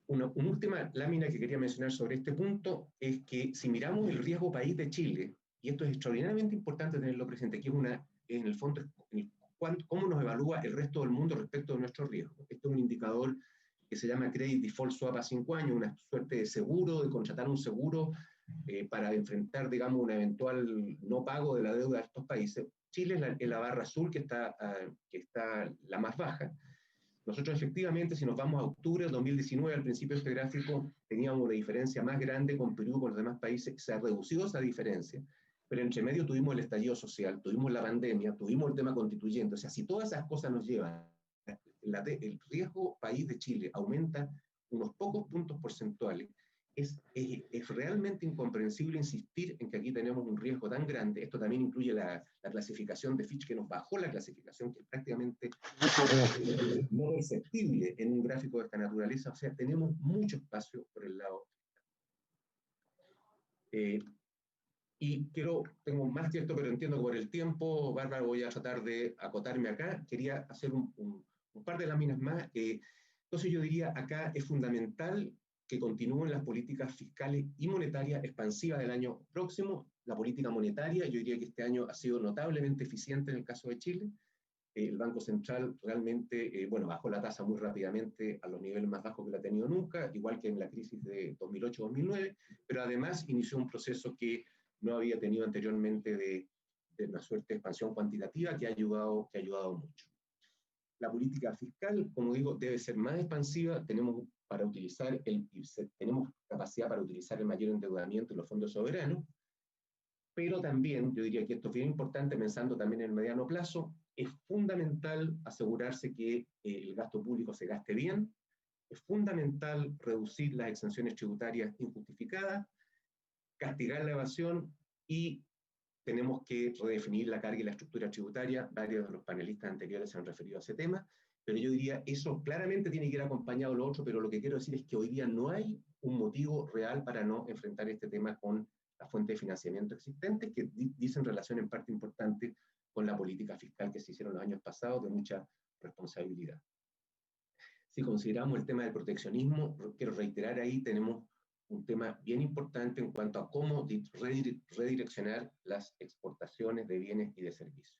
Una última lámina que quería mencionar sobre este punto es que si miramos el riesgo país de Chile, y esto es extraordinariamente importante tenerlo presente, que es en el fondo, cómo nos evalúa el resto del mundo respecto de nuestro riesgo. Este es un indicador que se llama Credit Default Swap a 5 años, una suerte de seguro, de contratar un seguro para enfrentar, digamos, un eventual no pago de la deuda de estos países. Chile es la barra azul que está la más baja. Nosotros efectivamente, si nos vamos a octubre del 2019, al principio de este gráfico, teníamos una diferencia más grande con Perú, con los demás países, se ha reducido esa diferencia, pero entre medio tuvimos el estallido social, tuvimos la pandemia, tuvimos el tema constituyente, o sea, si todas esas cosas nos llevan, el riesgo país de Chile aumenta unos pocos puntos porcentuales, es realmente incomprensible insistir en que aquí tenemos un riesgo tan grande. Esto también incluye la clasificación de Fitch, que nos bajó la clasificación, que es prácticamente no perceptible en un gráfico de esta naturaleza. O sea, tenemos mucho espacio por el lado. Y tengo más tiempo, pero entiendo que por el tiempo, Bárbara, voy a tratar de acotarme acá. Quería hacer un par de láminas más. Entonces yo diría, acá es fundamental que continúen las políticas fiscales y monetarias expansivas del año próximo. La política monetaria, yo diría que este año ha sido notablemente eficiente en el caso de Chile. El Banco Central realmente, bajó la tasa muy rápidamente a los niveles más bajos que la ha tenido nunca, igual que en la crisis de 2008-2009, pero además inició un proceso que no había tenido anteriormente de una suerte de expansión cuantitativa que ha ayudado mucho. La política fiscal, como digo, debe ser más expansiva. Tenemos capacidad para utilizar el mayor endeudamiento en los fondos soberanos, pero también, yo diría que esto es bien importante, pensando también en el mediano plazo, es fundamental asegurarse que el gasto público se gaste bien, es fundamental reducir las exenciones tributarias injustificadas, castigar la evasión y tenemos que redefinir la carga y la estructura tributaria. Varios de los panelistas anteriores se han referido a ese tema, pero yo diría, eso claramente tiene que ir acompañado de lo otro, pero lo que quiero decir es que hoy día no hay un motivo real para no enfrentar este tema con la fuente de financiamiento existente, que dicen relación en parte importante con la política fiscal que se hicieron los años pasados, de mucha responsabilidad. Si consideramos el tema del proteccionismo, quiero reiterar ahí, tenemos un tema bien importante en cuanto a cómo redireccionar las exportaciones de bienes y de servicios.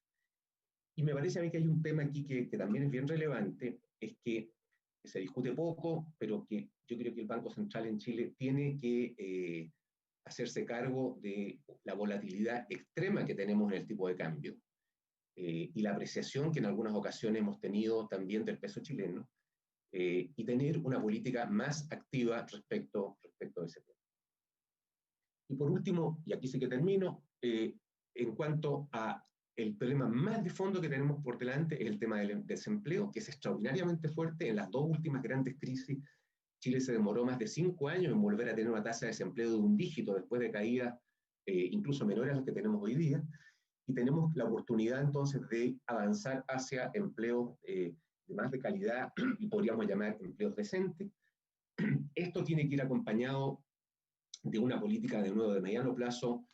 Y me parece a mí que hay un tema aquí que también es bien relevante, es que se discute poco, pero que yo creo que el Banco Central en Chile tiene que hacerse cargo de la volatilidad extrema que tenemos en el tipo de cambio y la apreciación que en algunas ocasiones hemos tenido también del peso chileno, y tener una política más activa respecto a ese tema. Y por último, y aquí sí que termino, en cuanto a el problema más de fondo que tenemos por delante es el tema del desempleo, que es extraordinariamente fuerte. En las dos últimas grandes crisis, Chile se demoró más de 5 años en volver a tener una tasa de desempleo de un dígito después de caídas incluso menores a las que tenemos hoy día. Y tenemos la oportunidad entonces de avanzar hacia empleos de más de calidad y podríamos llamar empleos decentes. Esto tiene que ir acompañado de una política de nuevo de mediano plazo.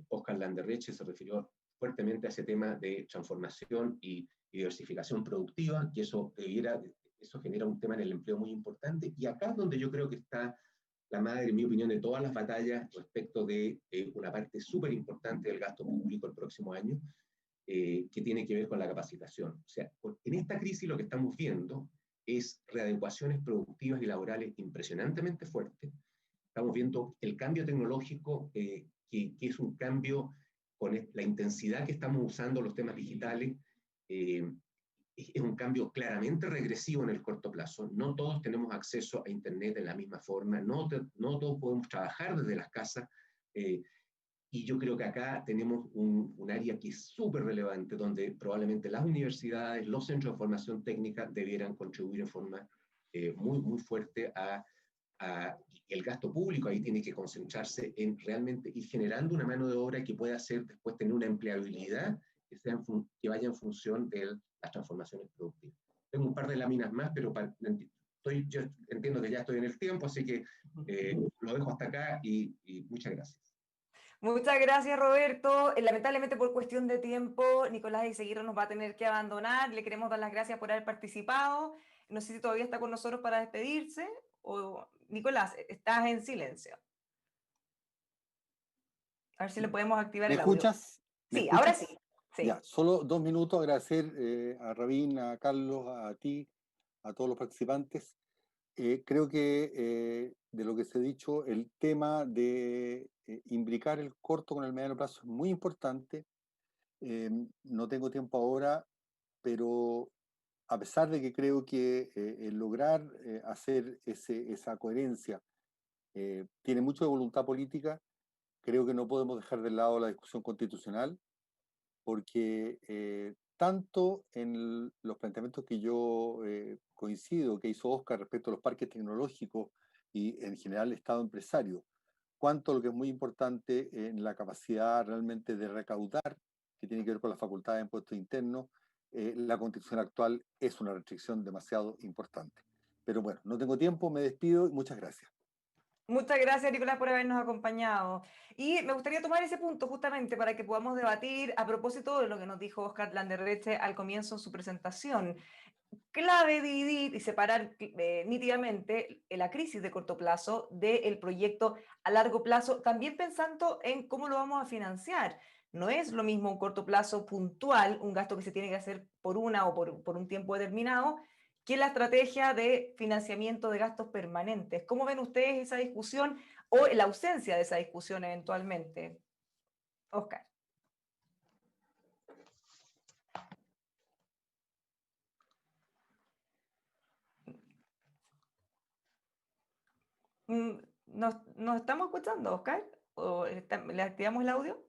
Oscar Landerreche se refirió fuertemente a ese tema de transformación y diversificación productiva, que eso genera un tema en el empleo muy importante. Y acá es donde yo creo que está la madre, en mi opinión, de todas las batallas respecto de una parte súper importante del gasto público el próximo año, que tiene que ver con la capacitación. O sea, en esta crisis lo que estamos viendo es readecuaciones productivas y laborales impresionantemente fuertes. Estamos viendo el cambio tecnológico, que es un cambio con la intensidad que estamos usando los temas digitales, es un cambio claramente regresivo en el corto plazo. No todos tenemos acceso a Internet de la misma forma, no todos podemos trabajar desde las casas, y yo creo que acá tenemos un área que es súper relevante, donde probablemente las universidades, los centros de formación técnica debieran contribuir en forma muy, muy fuerte a el gasto público. Ahí tiene que concentrarse en realmente ir generando una mano de obra que pueda hacer después tener una empleabilidad que vaya en función de las transformaciones productivas. Tengo un par de láminas más, pero yo entiendo que ya estoy en el tiempo, así que lo dejo hasta acá y muchas gracias. Muchas gracias, Roberto. Lamentablemente, por cuestión de tiempo, Nicolás Eyzaguirre nos va a tener que abandonar. Le queremos dar las gracias por haber participado. No sé si todavía está con nosotros para despedirse. O, Nicolás, estás en silencio. A ver si le podemos activar ¿Me el audio. escuchas? Sí, ahora sí. Sí. Ya, solo 2 minutos, agradecer a Rabín, a Carlos, a ti, a todos los participantes. Creo que de lo que se ha dicho, el tema de imbricar el corto con el mediano plazo es muy importante. No tengo tiempo ahora, pero a pesar de que creo que el lograr hacer esa coherencia tiene mucho de voluntad política, creo que no podemos dejar de lado la discusión constitucional, porque tanto en los planteamientos que yo coincido, que hizo Oscar respecto a los parques tecnológicos y en general el Estado empresario, cuanto lo que es muy importante en la capacidad realmente de recaudar, que tiene que ver con la facultad de impuestos internos, la constitución actual es una restricción demasiado importante. Pero bueno, no tengo tiempo, me despido y muchas gracias. Muchas gracias, Nicolás, por habernos acompañado. Y me gustaría tomar ese punto justamente para que podamos debatir a propósito de lo que nos dijo Oscar Landerreche al comienzo en su presentación. Clave dividir y separar nítidamente la crisis de corto plazo del proyecto a largo plazo, también pensando en cómo lo vamos a financiar. No es lo mismo un corto plazo puntual, un gasto que se tiene que hacer por una o por un tiempo determinado, que la estrategia de financiamiento de gastos permanentes. ¿Cómo ven ustedes esa discusión o la ausencia de esa discusión eventualmente? Oscar. ¿Nos estamos escuchando, Oscar? ¿O le activamos el audio?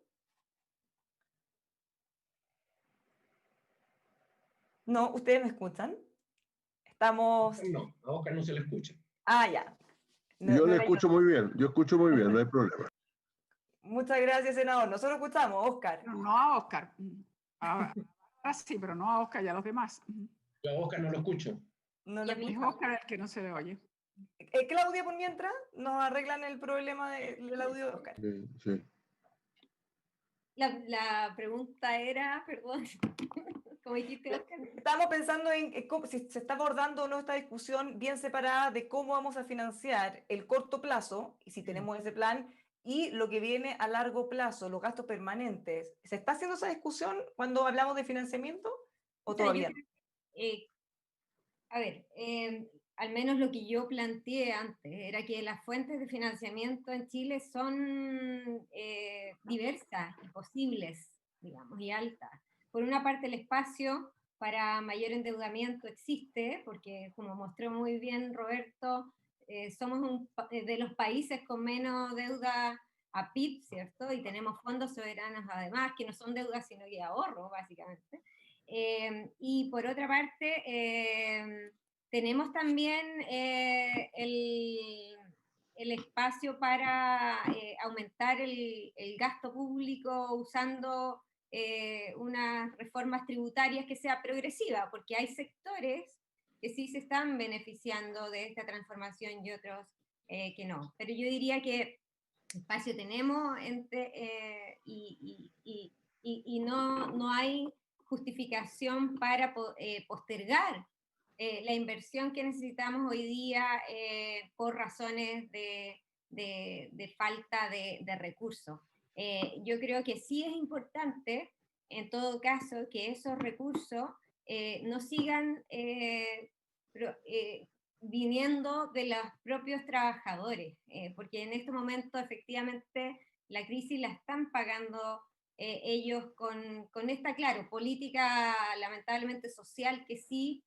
No, ¿ustedes me escuchan? Estamos... No, a Oscar no se le escucha. Ah, ya. Yo le era escucho muy bien, yo escucho muy bien, no hay problema. Muchas gracias, senador. Nosotros escuchamos, Oscar. No, no a Oscar. Ahora sí, pero no a Oscar y a los demás. Yo a Oscar no lo escucho. No Y lo a mí Es escuchamos. Oscar el que no se le oye. Claudia, por mientras, nos arreglan el problema del audio de Oscar. Sí. La pregunta era, perdón, como dijiste, Oscar. Estamos pensando en si se está abordando o no esta discusión bien separada de cómo vamos a financiar el corto plazo, y si tenemos ese plan, y lo que viene a largo plazo, los gastos permanentes. ¿Se está haciendo esa discusión cuando hablamos de financiamiento o O sea, todavía? A ver, al menos lo que yo planteé antes era que las fuentes de financiamiento en Chile son diversas y posibles, digamos, y altas. Por una parte, el espacio para mayor endeudamiento existe, porque como mostró muy bien Roberto, somos de los países con menos deuda a PIB, ¿cierto? Y tenemos fondos soberanos además, que no son deudas, sino que ahorro, básicamente. Y por otra parte, tenemos también el espacio para aumentar el gasto público usando unas reformas tributarias que sea progresiva, porque hay sectores que sí se están beneficiando de esta transformación y otros que no. Pero yo diría que espacio tenemos y no hay justificación para postergar la inversión que necesitamos hoy día por razones de falta de recursos. Yo creo que sí es importante, en todo caso, que esos recursos no sigan viniendo de los propios trabajadores, porque en este momento efectivamente la crisis la están pagando ellos con esta, claro, política lamentablemente social que sí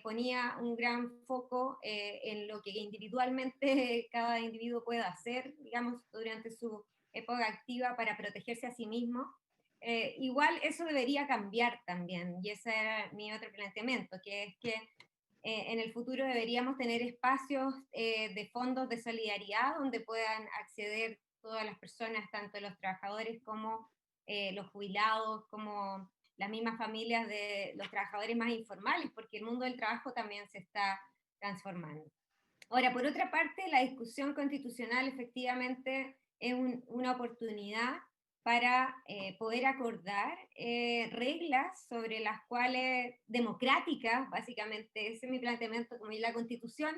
ponía un gran foco en lo que individualmente cada individuo pueda hacer, digamos, durante su época activa para protegerse a sí mismo. Igual eso debería cambiar también, y ese era mi otro planteamiento, que es que en el futuro deberíamos tener espacios de fondos de solidaridad donde puedan acceder todas las personas, tanto los trabajadores como los jubilados, como las mismas familias de los trabajadores más informales, porque el mundo del trabajo también se está transformando. Ahora, por otra parte, la discusión constitucional efectivamente es una oportunidad para poder acordar reglas sobre las cuales, democráticas, básicamente, ese es mi planteamiento, como en la Constitución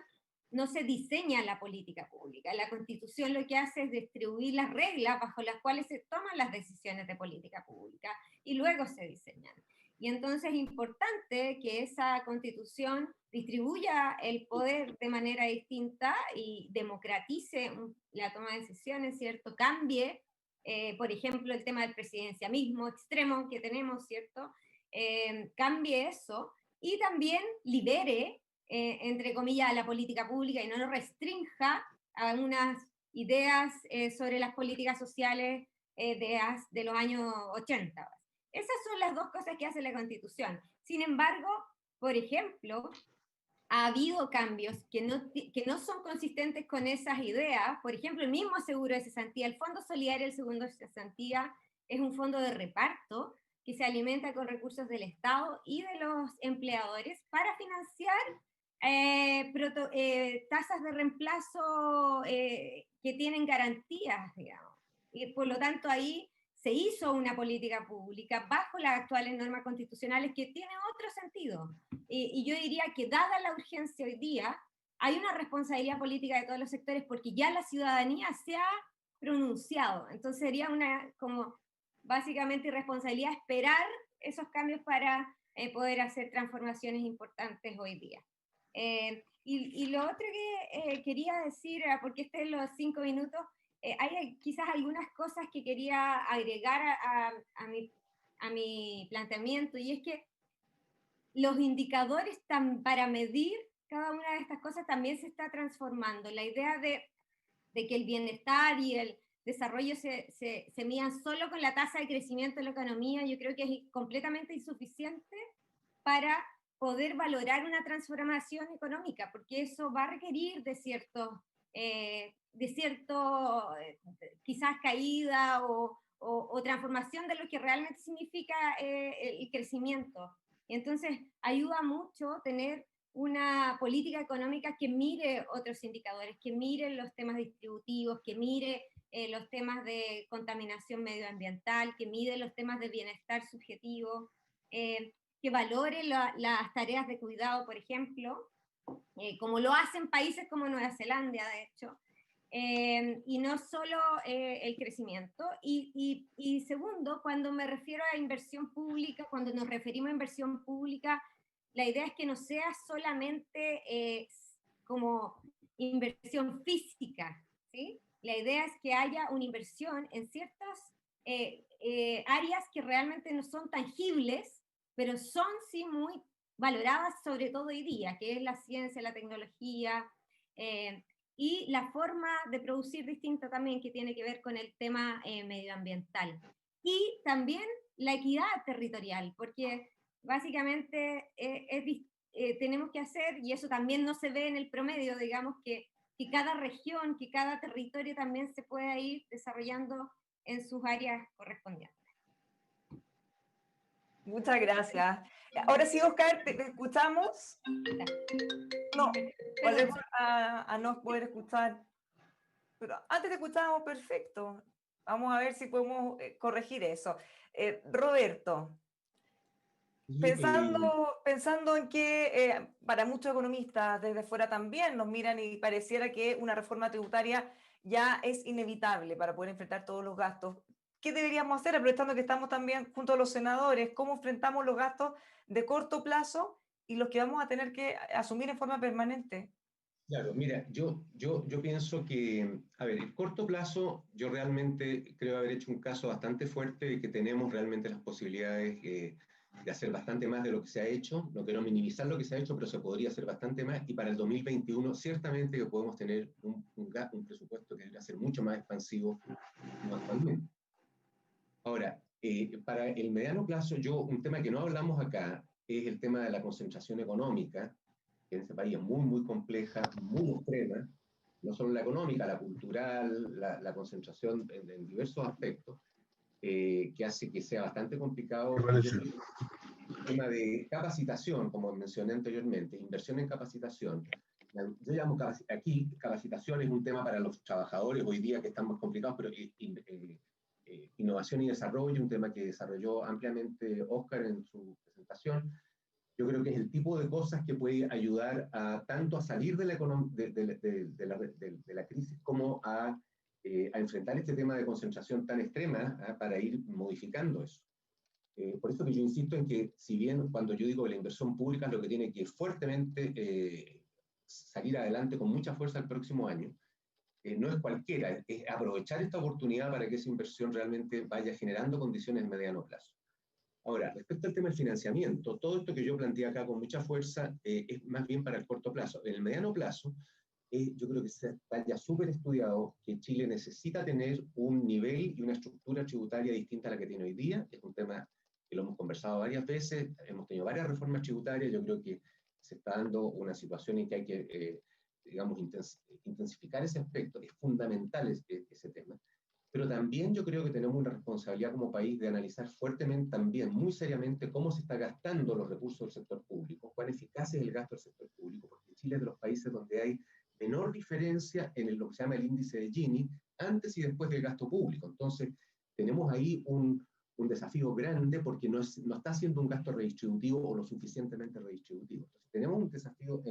no se diseña la política pública, la Constitución lo que hace es distribuir las reglas bajo las cuales se toman las decisiones de política pública y luego se diseñan. Y entonces es importante que esa Constitución distribuya el poder de manera distinta y democratice la toma de decisiones, ¿cierto? Cambie, por ejemplo, el tema del presidencialismo extremo que tenemos, ¿cierto? Cambie eso y también libere, entre comillas, a la política pública y no lo restrinja a unas ideas sobre las políticas sociales de los años 80. Esas son las dos cosas que hace la Constitución. Sin embargo, por ejemplo, ha habido cambios que no son consistentes con esas ideas. Por ejemplo, el mismo seguro de cesantía, el Fondo Solidario del Seguro de Cesantía es un fondo de reparto que se alimenta con recursos del Estado y de los empleadores para financiar tasas de reemplazo que tienen garantías, digamos. Y por lo tanto ahí se hizo una política pública bajo las actuales normas constitucionales que tiene otro sentido. Y yo diría que dada la urgencia hoy día, hay una responsabilidad política de todos los sectores porque ya la ciudadanía se ha pronunciado. Entonces sería una como básicamente irresponsabilidad esperar esos cambios para poder hacer transformaciones importantes hoy día. Y lo otro que quería decir, porque este es los 5 minutos, hay quizás algunas cosas que quería agregar a mi planteamiento, y es que los indicadores para medir cada una de estas cosas también se está transformando. La idea de que el bienestar y el desarrollo se midan solo con la tasa de crecimiento de la economía, yo creo que es completamente insuficiente para poder valorar una transformación económica, porque eso va a requerir de cierto quizás caída o transformación de lo que realmente significa el crecimiento. Y entonces ayuda mucho tener una política económica que mire otros indicadores, que mire los temas distributivos, que mire los temas de contaminación medioambiental, que mire los temas de bienestar subjetivo, que valore las tareas de cuidado, por ejemplo, como lo hacen países como Nueva Zelanda, de hecho, y no solo el crecimiento. Y segundo, cuando me refiero a inversión pública, cuando nos referimos a inversión pública, la idea es que no sea solamente como inversión física, ¿sí? La idea es que haya una inversión en ciertas áreas que realmente no son tangibles, pero son sí muy valoradas, sobre todo hoy día, que es la ciencia, la tecnología, y la forma de producir distinta también, que tiene que ver con el tema medioambiental. Y también la equidad territorial, porque básicamente tenemos que hacer, y eso también no se ve en el promedio, digamos, que cada región, que cada territorio también se pueda ir desarrollando en sus áreas correspondientes. Muchas gracias. Ahora sí, Oscar, ¿te escuchamos? No, volvemos a no poder escuchar. Pero antes te escuchábamos perfecto. Vamos a ver si podemos corregir eso. Roberto, pensando en que para muchos economistas desde fuera también nos miran y pareciera que una reforma tributaria ya es inevitable para poder enfrentar todos los gastos. ¿Qué deberíamos hacer, aprovechando que estamos también junto a los senadores? ¿Cómo enfrentamos los gastos de corto plazo y los que vamos a tener que asumir en forma permanente? Claro, mira, yo pienso que, a ver, el corto plazo, yo realmente creo haber hecho un caso bastante fuerte de que tenemos realmente las posibilidades de hacer bastante más de lo que se ha hecho. No quiero minimizar lo que se ha hecho, pero se podría hacer bastante más. Y para el 2021, ciertamente que podemos tener un presupuesto que debería ser mucho más expansivo no actualmente. Ahora, para el mediano plazo, un tema que no hablamos acá es el tema de la concentración económica, que en este país es muy, muy compleja, muy extrema, no solo la económica, la cultural, la concentración en diversos aspectos, que hace que sea bastante complicado. El tema de capacitación, como mencioné anteriormente, inversión en capacitación. Yo llamo aquí capacitación es un tema para los trabajadores hoy día que están más complicados, pero innovación y desarrollo, un tema que desarrolló ampliamente Oscar en su presentación. Yo creo que es el tipo de cosas que puede ayudar tanto a salir de la crisis como a enfrentar este tema de concentración tan extrema para ir modificando eso. Por eso que yo insisto en que, si bien cuando yo digo que la inversión pública es lo que tiene que fuertemente salir adelante con mucha fuerza el próximo año, no es cualquiera, es aprovechar esta oportunidad para que esa inversión realmente vaya generando condiciones de mediano plazo. Ahora, respecto al tema del financiamiento, todo esto que yo planteé acá con mucha fuerza es más bien para el corto plazo. En el mediano plazo, yo creo que está ya súper estudiado que Chile necesita tener un nivel y una estructura tributaria distinta a la que tiene hoy día. Es un tema que lo hemos conversado varias veces, hemos tenido varias reformas tributarias, yo creo que se está dando una situación en que hay que, digamos, intensificar ese aspecto. Es fundamental ese tema. Pero también yo creo que tenemos una responsabilidad como país de analizar fuertemente, también muy seriamente, cómo se está gastando los recursos del sector público, cuán eficaz es el gasto del sector público, porque Chile es de los países donde hay menor diferencia en lo que se llama el índice de Gini, antes y después del gasto público. Entonces, tenemos ahí un desafío grande porque no está siendo un gasto redistributivo o lo suficientemente redistributivo. Entonces, tenemos un desafío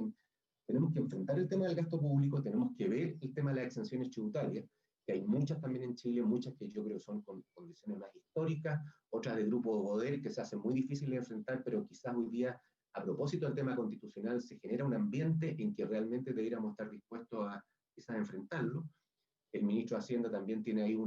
tenemos que enfrentar el tema del gasto público, tenemos que ver el tema de las exenciones tributarias, que hay muchas también en Chile, muchas que yo creo que son con condiciones más históricas, otras de grupo de poder que se hacen muy difíciles de enfrentar, pero quizás hoy día, a propósito del tema constitucional, se genera un ambiente en que realmente deberíamos estar dispuestos a quizás enfrentarlo. El ministro de Hacienda también tiene ahí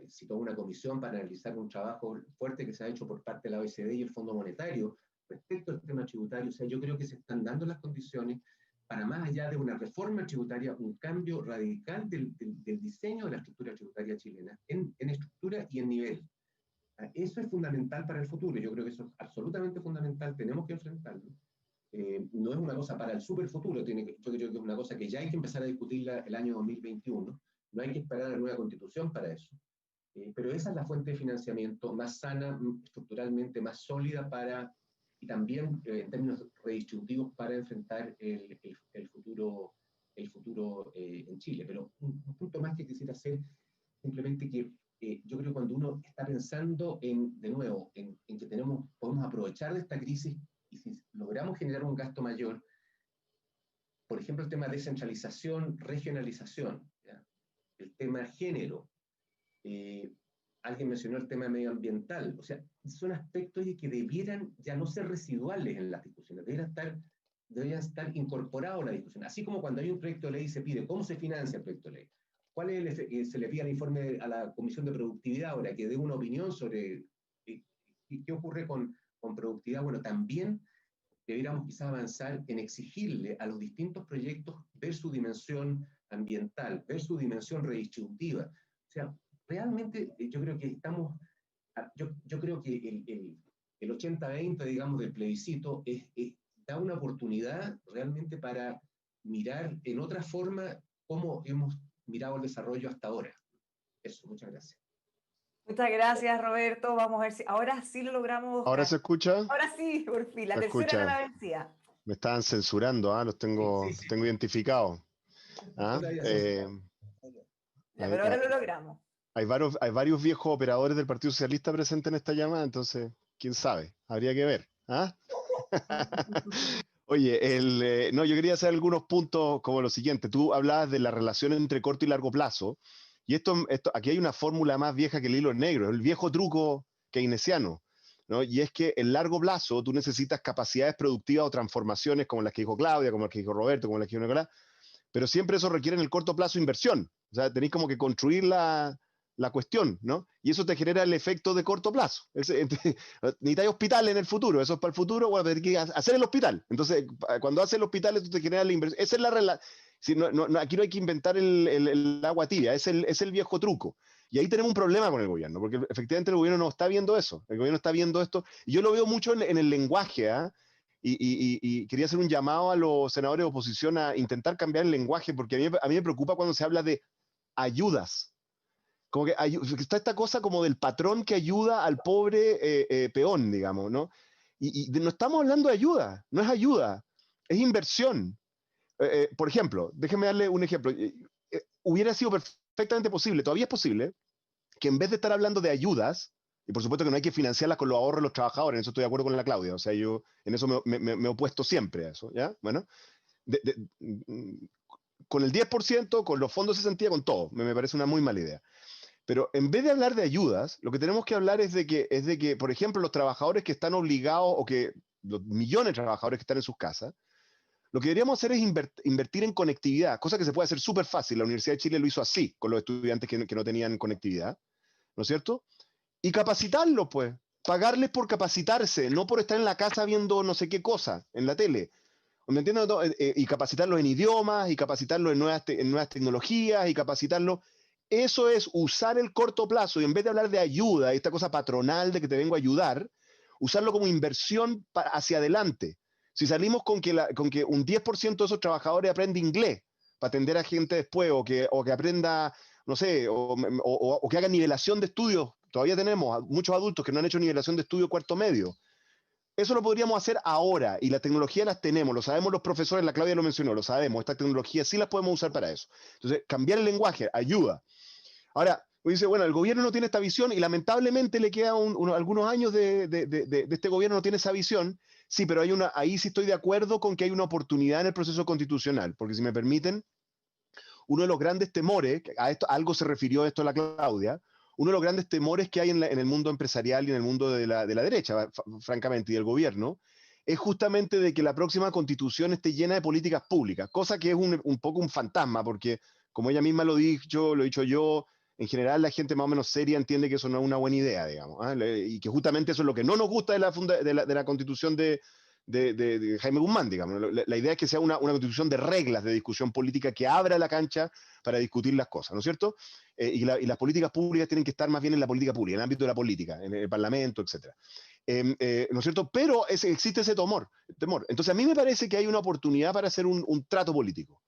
citó una comisión para analizar un trabajo fuerte que se ha hecho por parte de la OECD y el Fondo Monetario respecto al tema tributario. O sea, yo creo que se están dando las condiciones para, más allá de una reforma tributaria, un cambio radical del diseño de la estructura tributaria chilena, en estructura y en nivel. Eso es fundamental para el futuro, yo creo que eso es absolutamente fundamental, tenemos que enfrentarlo. no es una cosa para el superfuturo, yo creo que es una cosa que ya hay que empezar a discutirla el año 2021, no hay que esperar a la nueva constitución para eso. Pero esa es la fuente de financiamiento más sana, estructuralmente más sólida y también en términos redistributivos para enfrentar el futuro en Chile. Pero un punto más que quisiera hacer, simplemente que yo creo que cuando uno está pensando de nuevo, en que podemos aprovechar de esta crisis y si logramos generar un gasto mayor, por ejemplo, el tema de descentralización, regionalización, ¿ya? El tema género, alguien mencionó el tema medioambiental, o sea, son aspectos que debieran ya no ser residuales en las discusiones, deberían estar incorporados a la discusión, así como cuando hay un proyecto de ley y se pide cómo se financia el proyecto de ley, cuál es se le pide al informe a la Comisión de Productividad ahora que dé una opinión sobre qué ocurre con productividad. Bueno, también deberíamos quizás avanzar en exigirle a los distintos proyectos ver su dimensión ambiental, ver su dimensión redistributiva. O sea, realmente yo creo que yo creo que el 80-20, digamos, del plebiscito da una oportunidad realmente para mirar en otra forma cómo hemos mirado el desarrollo hasta ahora. Eso, muchas gracias. Muchas gracias, Roberto. Vamos a ver si ahora sí lo logramos. ¿Ahora se escucha? Ahora sí, por fin. La ¿Se tercera escucha? era la vencida. Me estaban censurando, los tengo, Sí. tengo identificados. Ya, pero ahora lo logramos. Hay varios viejos operadores del Partido Socialista presentes en esta llamada, entonces, quién sabe, habría que ver. Oye, no, yo quería hacer algunos puntos como lo siguiente. Tú hablabas de la relación entre corto y largo plazo, y aquí hay una fórmula más vieja que el hilo negro, el viejo truco keynesiano, ¿no? Y es que en largo plazo tú necesitas capacidades productivas o transformaciones como las que dijo Claudia, como las que dijo Roberto, como las que dijo Nicolás, pero siempre eso requiere en el corto plazo inversión. O sea, tenéis como que construir la cuestión, ¿no? Y eso te genera el efecto de corto plazo. Necesitáis hospital en el futuro, eso es para el futuro, bueno, tenés que hacer el hospital. Entonces, cuando haces el hospital, eso te genera la inversión. Esa es la relación. Aquí no hay que inventar el agua tibia, es el viejo truco. Y ahí tenemos un problema con el gobierno, porque efectivamente el gobierno no está viendo eso. El gobierno está viendo esto, y yo lo veo mucho en el lenguaje, y quería hacer un llamado a los senadores de oposición a intentar cambiar el lenguaje, porque a mí me preocupa cuando se habla de ayudas. Como que está esta cosa como del patrón que ayuda al pobre peón, digamos, ¿no? Y no estamos hablando de ayuda, no es ayuda, es inversión. Por ejemplo, déjenme darle un ejemplo. Hubiera sido perfectamente posible, todavía es posible, que en vez de estar hablando de ayudas, y por supuesto que no hay que financiarlas con los ahorros de los trabajadores, en eso estoy de acuerdo con la Claudia, o sea, yo en eso me he opuesto siempre a eso, ¿ya? Bueno, con el 10%, con los fondos de cesantía, con todo, me parece una muy mala idea. Pero en vez de hablar de ayudas, lo que tenemos que hablar es de que, por ejemplo, los trabajadores que están obligados, o que los millones de trabajadores que están en sus casas, lo que deberíamos hacer es invertir en conectividad, cosa que se puede hacer súper fácil. La Universidad de Chile lo hizo así, con los estudiantes que no tenían conectividad, ¿no es cierto? Y capacitarlos, pues. Pagarles por capacitarse, no por estar en la casa viendo no sé qué cosa en la tele. ¿Me entiendes? Y capacitarlos en idiomas, y capacitarlos en nuevas tecnologías, y capacitarlos. Eso es usar el corto plazo, y en vez de hablar de ayuda, esta cosa patronal de que te vengo a ayudar, usarlo como inversión hacia adelante. Si salimos con que un 10% de esos trabajadores aprende inglés para atender a gente después, o que aprenda, no sé, o que haga nivelación de estudios, todavía tenemos muchos adultos que no han hecho nivelación de estudio cuarto medio. Eso lo podríamos hacer ahora, y la tecnología las tenemos, lo sabemos los profesores, la Claudia lo mencionó, lo sabemos, estas tecnologías sí las podemos usar para eso. Entonces, cambiar el lenguaje ayuda. Ahora, dice, bueno, el gobierno no tiene esta visión, y lamentablemente le queda algunos años de este gobierno no tiene esa visión. Sí, pero ahí sí estoy de acuerdo con que hay una oportunidad en el proceso constitucional, porque si me permiten, uno de los grandes temores, algo se refirió esto a la Claudia, uno de los grandes temores que hay en el mundo empresarial y en el mundo de la derecha, francamente, y del gobierno, es justamente de que la próxima constitución esté llena de políticas públicas, cosa que es un poco un fantasma, porque como ella misma lo he dicho yo, en general la gente más o menos seria entiende que eso no es una buena idea, digamos, y que justamente eso es lo que no nos gusta de la constitución de Jaime Guzmán, digamos. La idea es que sea una constitución de reglas de discusión política que abra la cancha para discutir las cosas, ¿no es cierto? Y las políticas públicas tienen que estar más bien en la política pública, en el ámbito de la política, en el Parlamento, etc. ¿no es cierto? Pero existe ese temor. Entonces, a mí me parece que hay una oportunidad para hacer un trato político.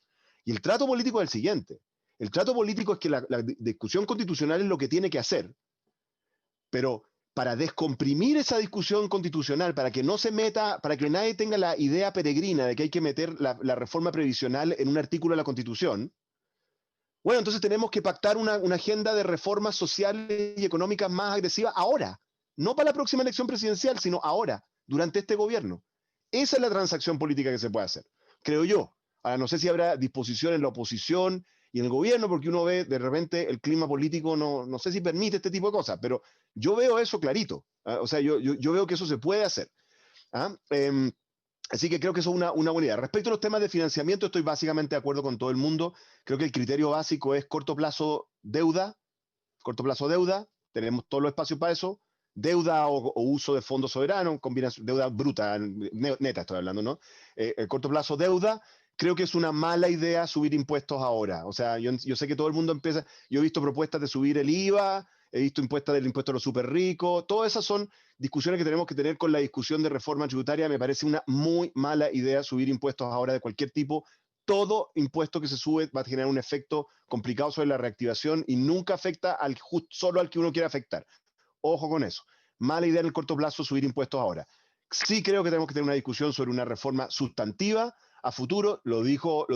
Y el trato político es el siguiente. El trato político es que la discusión constitucional es lo que tiene que hacer, pero para descomprimir esa discusión constitucional, para que no se meta, para que nadie tenga la idea peregrina de que hay que meter la reforma previsional en un artículo de la Constitución, bueno, entonces tenemos que pactar una agenda de reformas sociales y económicas más agresivas ahora, no para la próxima elección presidencial, sino ahora, durante este gobierno. Esa es la transacción política que se puede hacer, creo yo. Ahora, no sé si habrá disposición en la oposición y en el gobierno, porque uno ve de repente el clima político, no sé si permite este tipo de cosas, pero yo veo eso clarito. O sea, yo veo que eso se puede hacer. ¿Ah? Así que creo que eso es una buena idea. Respecto a los temas de financiamiento, estoy básicamente de acuerdo con todo el mundo. Creo que el criterio básico es corto plazo deuda, tenemos todos los espacios para eso, deuda o uso de fondos soberanos, combinación, deuda bruta, neta estoy hablando, ¿no? Corto plazo deuda, creo que es una mala idea subir impuestos ahora. O sea, yo sé que todo el mundo empieza, yo he visto propuestas de subir el IVA, he visto impuestos del impuesto a los súper ricos, todas esas son discusiones que tenemos que tener con la discusión de reforma tributaria. Me parece una muy mala idea subir impuestos ahora de cualquier tipo. Todo impuesto que se sube va a generar un efecto complicado sobre la reactivación y nunca afecta solo al que uno quiere afectar. Ojo con eso. Mala idea en el corto plazo subir impuestos ahora. Sí creo que tenemos que tener una discusión sobre una reforma sustantiva a futuro. Lo dijo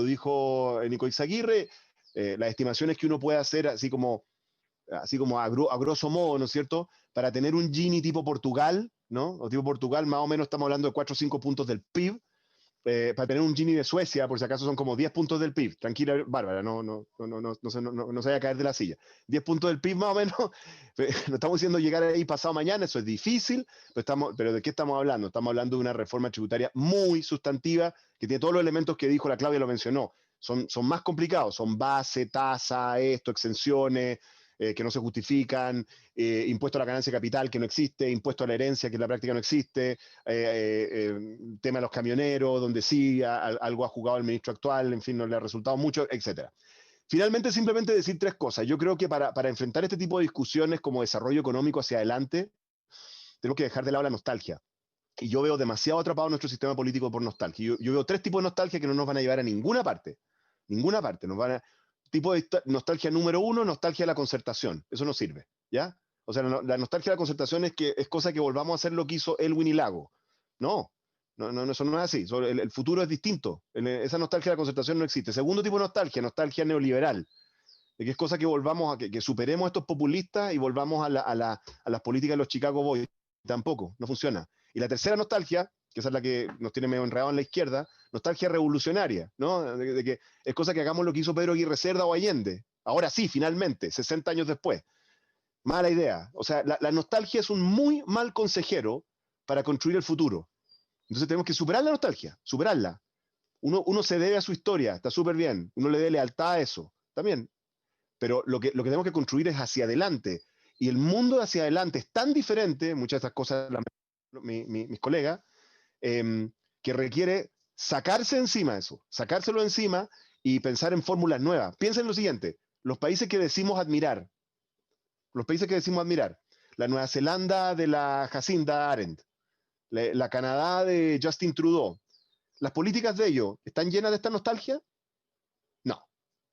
Nico Izaguirre. Las estimaciones que uno puede hacer, así como a grosso modo, ¿no es cierto? Para tener un Gini tipo Portugal, ¿no? O tipo Portugal, más o menos estamos hablando de 4 o 5 puntos del PIB. Para tener un Gini de Suecia, por si acaso son como 10 puntos del PIB. Tranquila, Bárbara, no se vaya a caer de la silla. 10 puntos del PIB más o menos. No estamos diciendo llegar ahí pasado mañana, eso es difícil, pero ¿de qué estamos hablando? Estamos hablando de una reforma tributaria muy sustantiva, que tiene todos los elementos que dijo la Claudia, lo mencionó. Son más complicados, son base, tasa, exenciones, que no se justifican, impuesto a la ganancia de capital que no existe, impuesto a la herencia que en la práctica no existe, tema de los camioneros, donde sí, algo ha jugado el ministro actual, en fin, no le ha resultado mucho, etc. Finalmente, simplemente decir 3 cosas. Yo creo que para enfrentar este tipo de discusiones como desarrollo económico hacia adelante, tenemos que dejar de lado la nostalgia. Y yo veo demasiado atrapado nuestro sistema político por nostalgia. Yo veo 3 tipos de nostalgia que no nos van a llevar a ninguna parte. Ninguna parte. Tipo de nostalgia número 1, nostalgia de la concertación. Eso no sirve, ¿ya? O sea, la nostalgia de la concertación es cosa que volvamos a hacer lo que hizo Elwin y Lago. No, eso no es así. El futuro es distinto. Esa nostalgia de la concertación no existe. Segundo tipo de nostalgia neoliberal. De que es cosa que volvamos que superemos a estos populistas y volvamos a las políticas de los Chicago Boys. Tampoco, no funciona. Y la tercera nostalgia, que esa es la que nos tiene medio enredado en la izquierda, nostalgia revolucionaria, ¿no? De que es cosa que hagamos lo que hizo Pedro Aguirre Cerda o Allende. Ahora sí, finalmente, 60 años después. Mala idea. O sea, la nostalgia es un muy mal consejero para construir el futuro. Entonces tenemos que superar la nostalgia, superarla. Uno se debe a su historia, está súper bien. Uno le dé lealtad a eso, también. Pero lo que tenemos que construir es hacia adelante. Y el mundo de hacia adelante es tan diferente, muchas de estas cosas, mis colegas, que requiere sacarse encima eso, sacárselo encima y pensar en fórmulas nuevas. Piensen en lo siguiente, los países que decimos admirar, la Nueva Zelanda de la Jacinda Arendt, la Canadá de Justin Trudeau, ¿las políticas de ellos están llenas de esta nostalgia? No.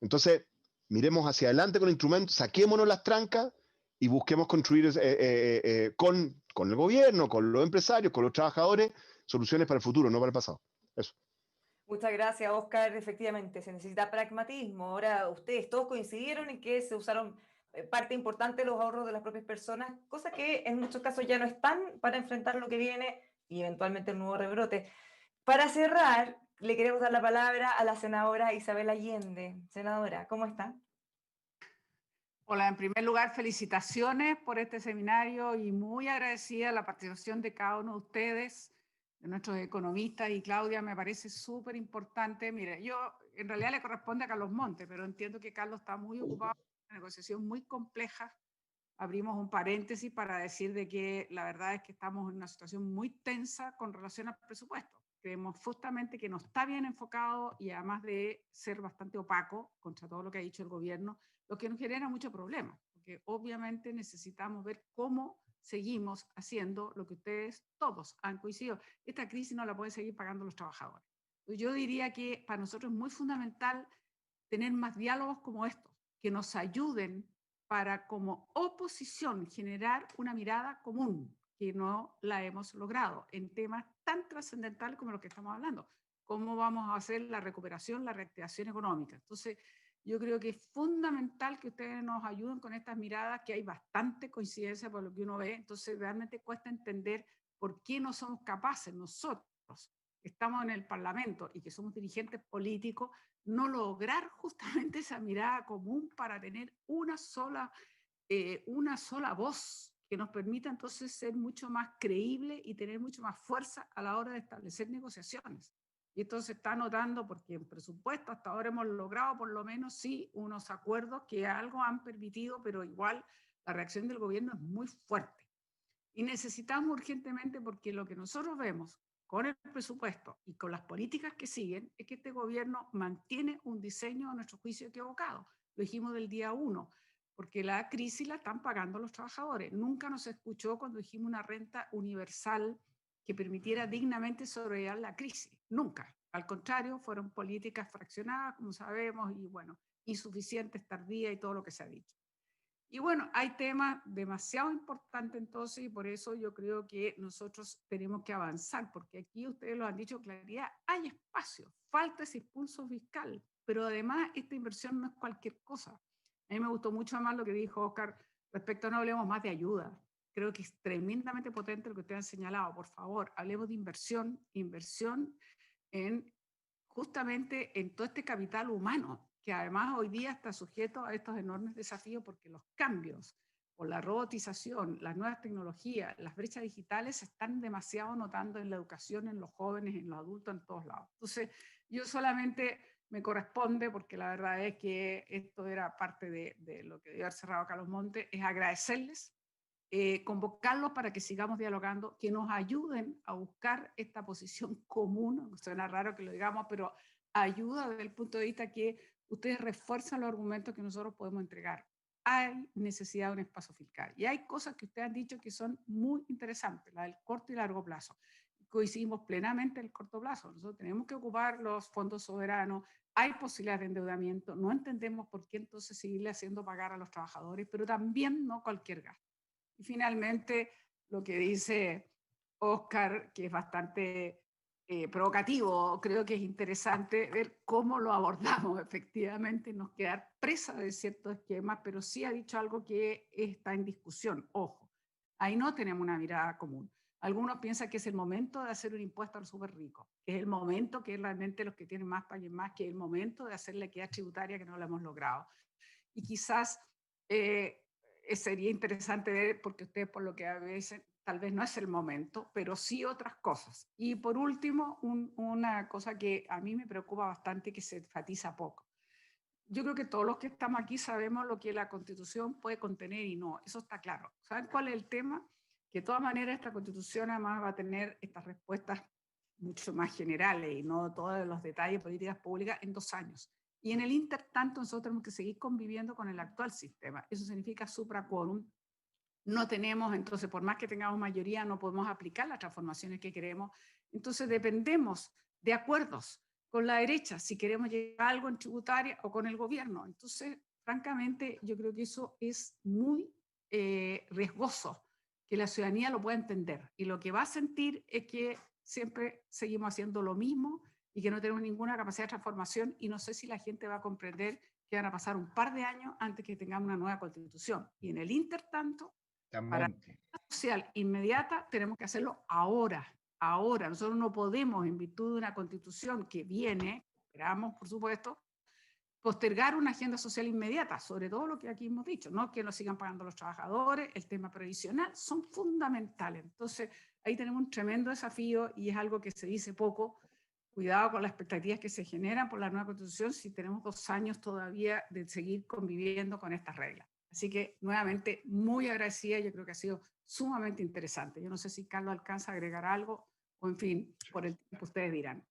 Entonces, miremos hacia adelante con instrumentos, saquémonos las trancas y busquemos construir con el gobierno, con los empresarios, con los trabajadores, soluciones para el futuro, no para el pasado. Eso. Muchas gracias, Oscar. Efectivamente, se necesita pragmatismo. Ahora, ustedes todos coincidieron en que se usaron parte importante de los ahorros de las propias personas, cosa que en muchos casos ya no están para enfrentar lo que viene y eventualmente el nuevo rebrote. Para cerrar, le queremos dar la palabra a la senadora Isabel Allende. Senadora, ¿cómo está? Hola, en primer lugar, felicitaciones por este seminario y muy agradecida la participación de cada uno de ustedes, de nuestros economistas, y Claudia, me parece súper importante. Mire, yo en realidad le corresponde a Carlos Monte, pero entiendo que Carlos está muy ocupado en una negociación muy compleja. Abrimos un paréntesis para decir de que la verdad es que estamos en una situación muy tensa con relación al presupuesto. Creemos justamente que no está bien enfocado y además de ser bastante opaco contra todo lo que ha dicho el gobierno, lo que nos genera muchos problemas, porque obviamente necesitamos ver cómo seguimos haciendo lo que ustedes todos han coincidido. Esta crisis no la pueden seguir pagando los trabajadores. Yo diría que para nosotros es muy fundamental tener más diálogos como estos, que nos ayuden para como oposición generar una mirada común, que no la hemos logrado en temas tan trascendentales como los que estamos hablando. ¿Cómo vamos a hacer la recuperación, la reactivación económica? Entonces, yo creo que es fundamental que ustedes nos ayuden con estas miradas, que hay bastante coincidencia por lo que uno ve. Entonces, realmente cuesta entender por qué no somos capaces nosotros, que estamos en el Parlamento y que somos dirigentes políticos, no lograr justamente esa mirada común para tener una sola voz que nos permita entonces ser mucho más creíble y tener mucho más fuerza a la hora de establecer negociaciones. Y esto se está notando porque en presupuesto hasta ahora hemos logrado por lo menos sí unos acuerdos que algo han permitido, pero igual la reacción del gobierno es muy fuerte. Y necesitamos urgentemente, porque lo que nosotros vemos con el presupuesto y con las políticas que siguen es que este gobierno mantiene un diseño a nuestro juicio equivocado. Lo dijimos del día 1, porque la crisis la están pagando los trabajadores. Nunca nos escuchó cuando dijimos una renta universal que permitiera dignamente sobrellevar la crisis. Nunca. Al contrario, fueron políticas fraccionadas, como sabemos, y bueno, insuficientes, tardías y todo lo que se ha dicho. Y bueno, hay temas demasiado importantes entonces, y por eso yo creo que nosotros tenemos que avanzar, porque aquí ustedes lo han dicho con claridad, hay espacio, falta ese impulso fiscal, pero además esta inversión no es cualquier cosa. A mí me gustó mucho más lo que dijo Oscar respecto a no hablemos más de ayuda. Creo que es tremendamente potente lo que ustedes han señalado. Por favor, hablemos de inversión en justamente en todo este capital humano, que además hoy día está sujeto a estos enormes desafíos porque los cambios por la robotización, las nuevas tecnologías, las brechas digitales se están demasiado notando en la educación, en los jóvenes, en los adultos, en todos lados. Entonces, yo solamente me corresponde, porque la verdad es que esto era parte de lo que debió haber cerrado Carlos Montes, es agradecerles, convocarlos para que sigamos dialogando, que nos ayuden a buscar esta posición común. Suena raro que lo digamos, pero ayuda desde el punto de vista que ustedes refuerzan los argumentos que nosotros podemos entregar. Hay necesidad de un espacio fiscal y hay cosas que ustedes han dicho que son muy interesantes, la del corto y largo plazo. Coincidimos plenamente en el corto plazo. Nosotros tenemos que ocupar los fondos soberanos, hay posibilidades de endeudamiento, no entendemos por qué entonces seguirle haciendo pagar a los trabajadores, pero también no cualquier gasto. Y finalmente, lo que dice Oscar, que es bastante provocativo, creo que es interesante ver cómo lo abordamos efectivamente, nos quedar presa de ciertos esquemas, pero sí ha dicho algo que está en discusión. Ojo, ahí no tenemos una mirada común. Algunos piensan que es el momento de hacer un impuesto a los súper ricos, que es el momento que realmente los que tienen más paguen más, que es el momento de hacer la equidad tributaria que no lo hemos logrado. Y quizás sería interesante ver, porque ustedes por lo que a veces tal vez no es el momento, pero sí otras cosas. Y por último, una cosa que a mí me preocupa bastante y que se enfatiza poco. Yo creo que todos los que estamos aquí sabemos lo que la Constitución puede contener y no, eso está claro. ¿Saben cuál es el tema? Que de todas maneras esta Constitución además va a tener estas respuestas mucho más generales y no todos los detalles de políticas públicas en 2 años. Y en el intertanto nosotros tenemos que seguir conviviendo con el actual sistema. Eso significa supraquórum. No tenemos, entonces, por más que tengamos mayoría, no podemos aplicar las transformaciones que queremos. Entonces dependemos de acuerdos con la derecha, si queremos llegar a algo en tributaria o con el gobierno. Entonces, francamente, yo creo que eso es muy riesgoso, que la ciudadanía lo pueda entender. Y lo que va a sentir es que siempre seguimos haciendo lo mismo y que no tenemos ninguna capacidad de transformación, y no sé si la gente va a comprender que van a pasar un par de años antes que tengamos una nueva constitución. Y en el intertanto, para la social inmediata, tenemos que hacerlo ahora. Ahora, nosotros no podemos, en virtud de una constitución que viene, esperamos por supuesto, postergar una agenda social inmediata, sobre todo lo que aquí hemos dicho, no que nos sigan pagando los trabajadores, el tema previsional, son fundamentales. Entonces, ahí tenemos un tremendo desafío y es algo que se dice poco. Cuidado con las expectativas que se generan por la nueva constitución si tenemos 2 años todavía de seguir conviviendo con estas reglas. Así que, nuevamente, muy agradecida, yo creo que ha sido sumamente interesante. Yo no sé si Carlos alcanza a agregar algo, o en fin, por el tiempo ustedes dirán.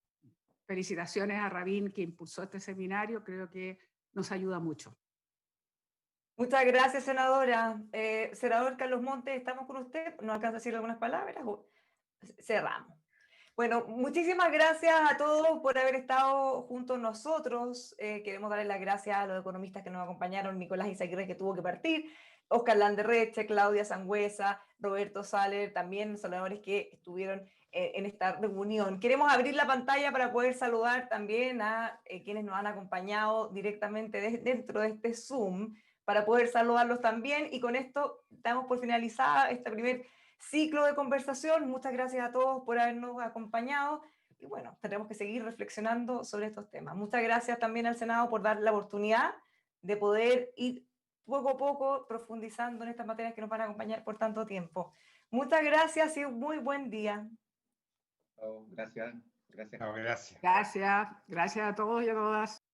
Felicitaciones a Rabín, que impulsó este seminario, creo que nos ayuda mucho. Muchas gracias, senadora. Senador Carlos Montes, ¿estamos con usted? ¿Nos alcanza a decir algunas palabras? Cerramos. Bueno, muchísimas gracias a todos por haber estado junto a nosotros. Queremos darle las gracias a los economistas que nos acompañaron, Nicolás Izaguirre, que tuvo que partir, Oscar Landerreche, Claudia Sangüesa, Roberto Saller, también senadores que estuvieron en esta reunión. Queremos abrir la pantalla para poder saludar también a quienes nos han acompañado directamente dentro de este Zoom, para poder saludarlos también. Y con esto damos por finalizada este primer ciclo de conversación. Muchas gracias a todos por habernos acompañado y bueno, tendremos que seguir reflexionando sobre estos temas. Muchas gracias también al Senado por dar la oportunidad de poder ir poco a poco profundizando en estas materias que nos van a acompañar por tanto tiempo. Muchas gracias y un muy buen día. Gracias. Gracias. No, gracias. Gracias a todos y a todas.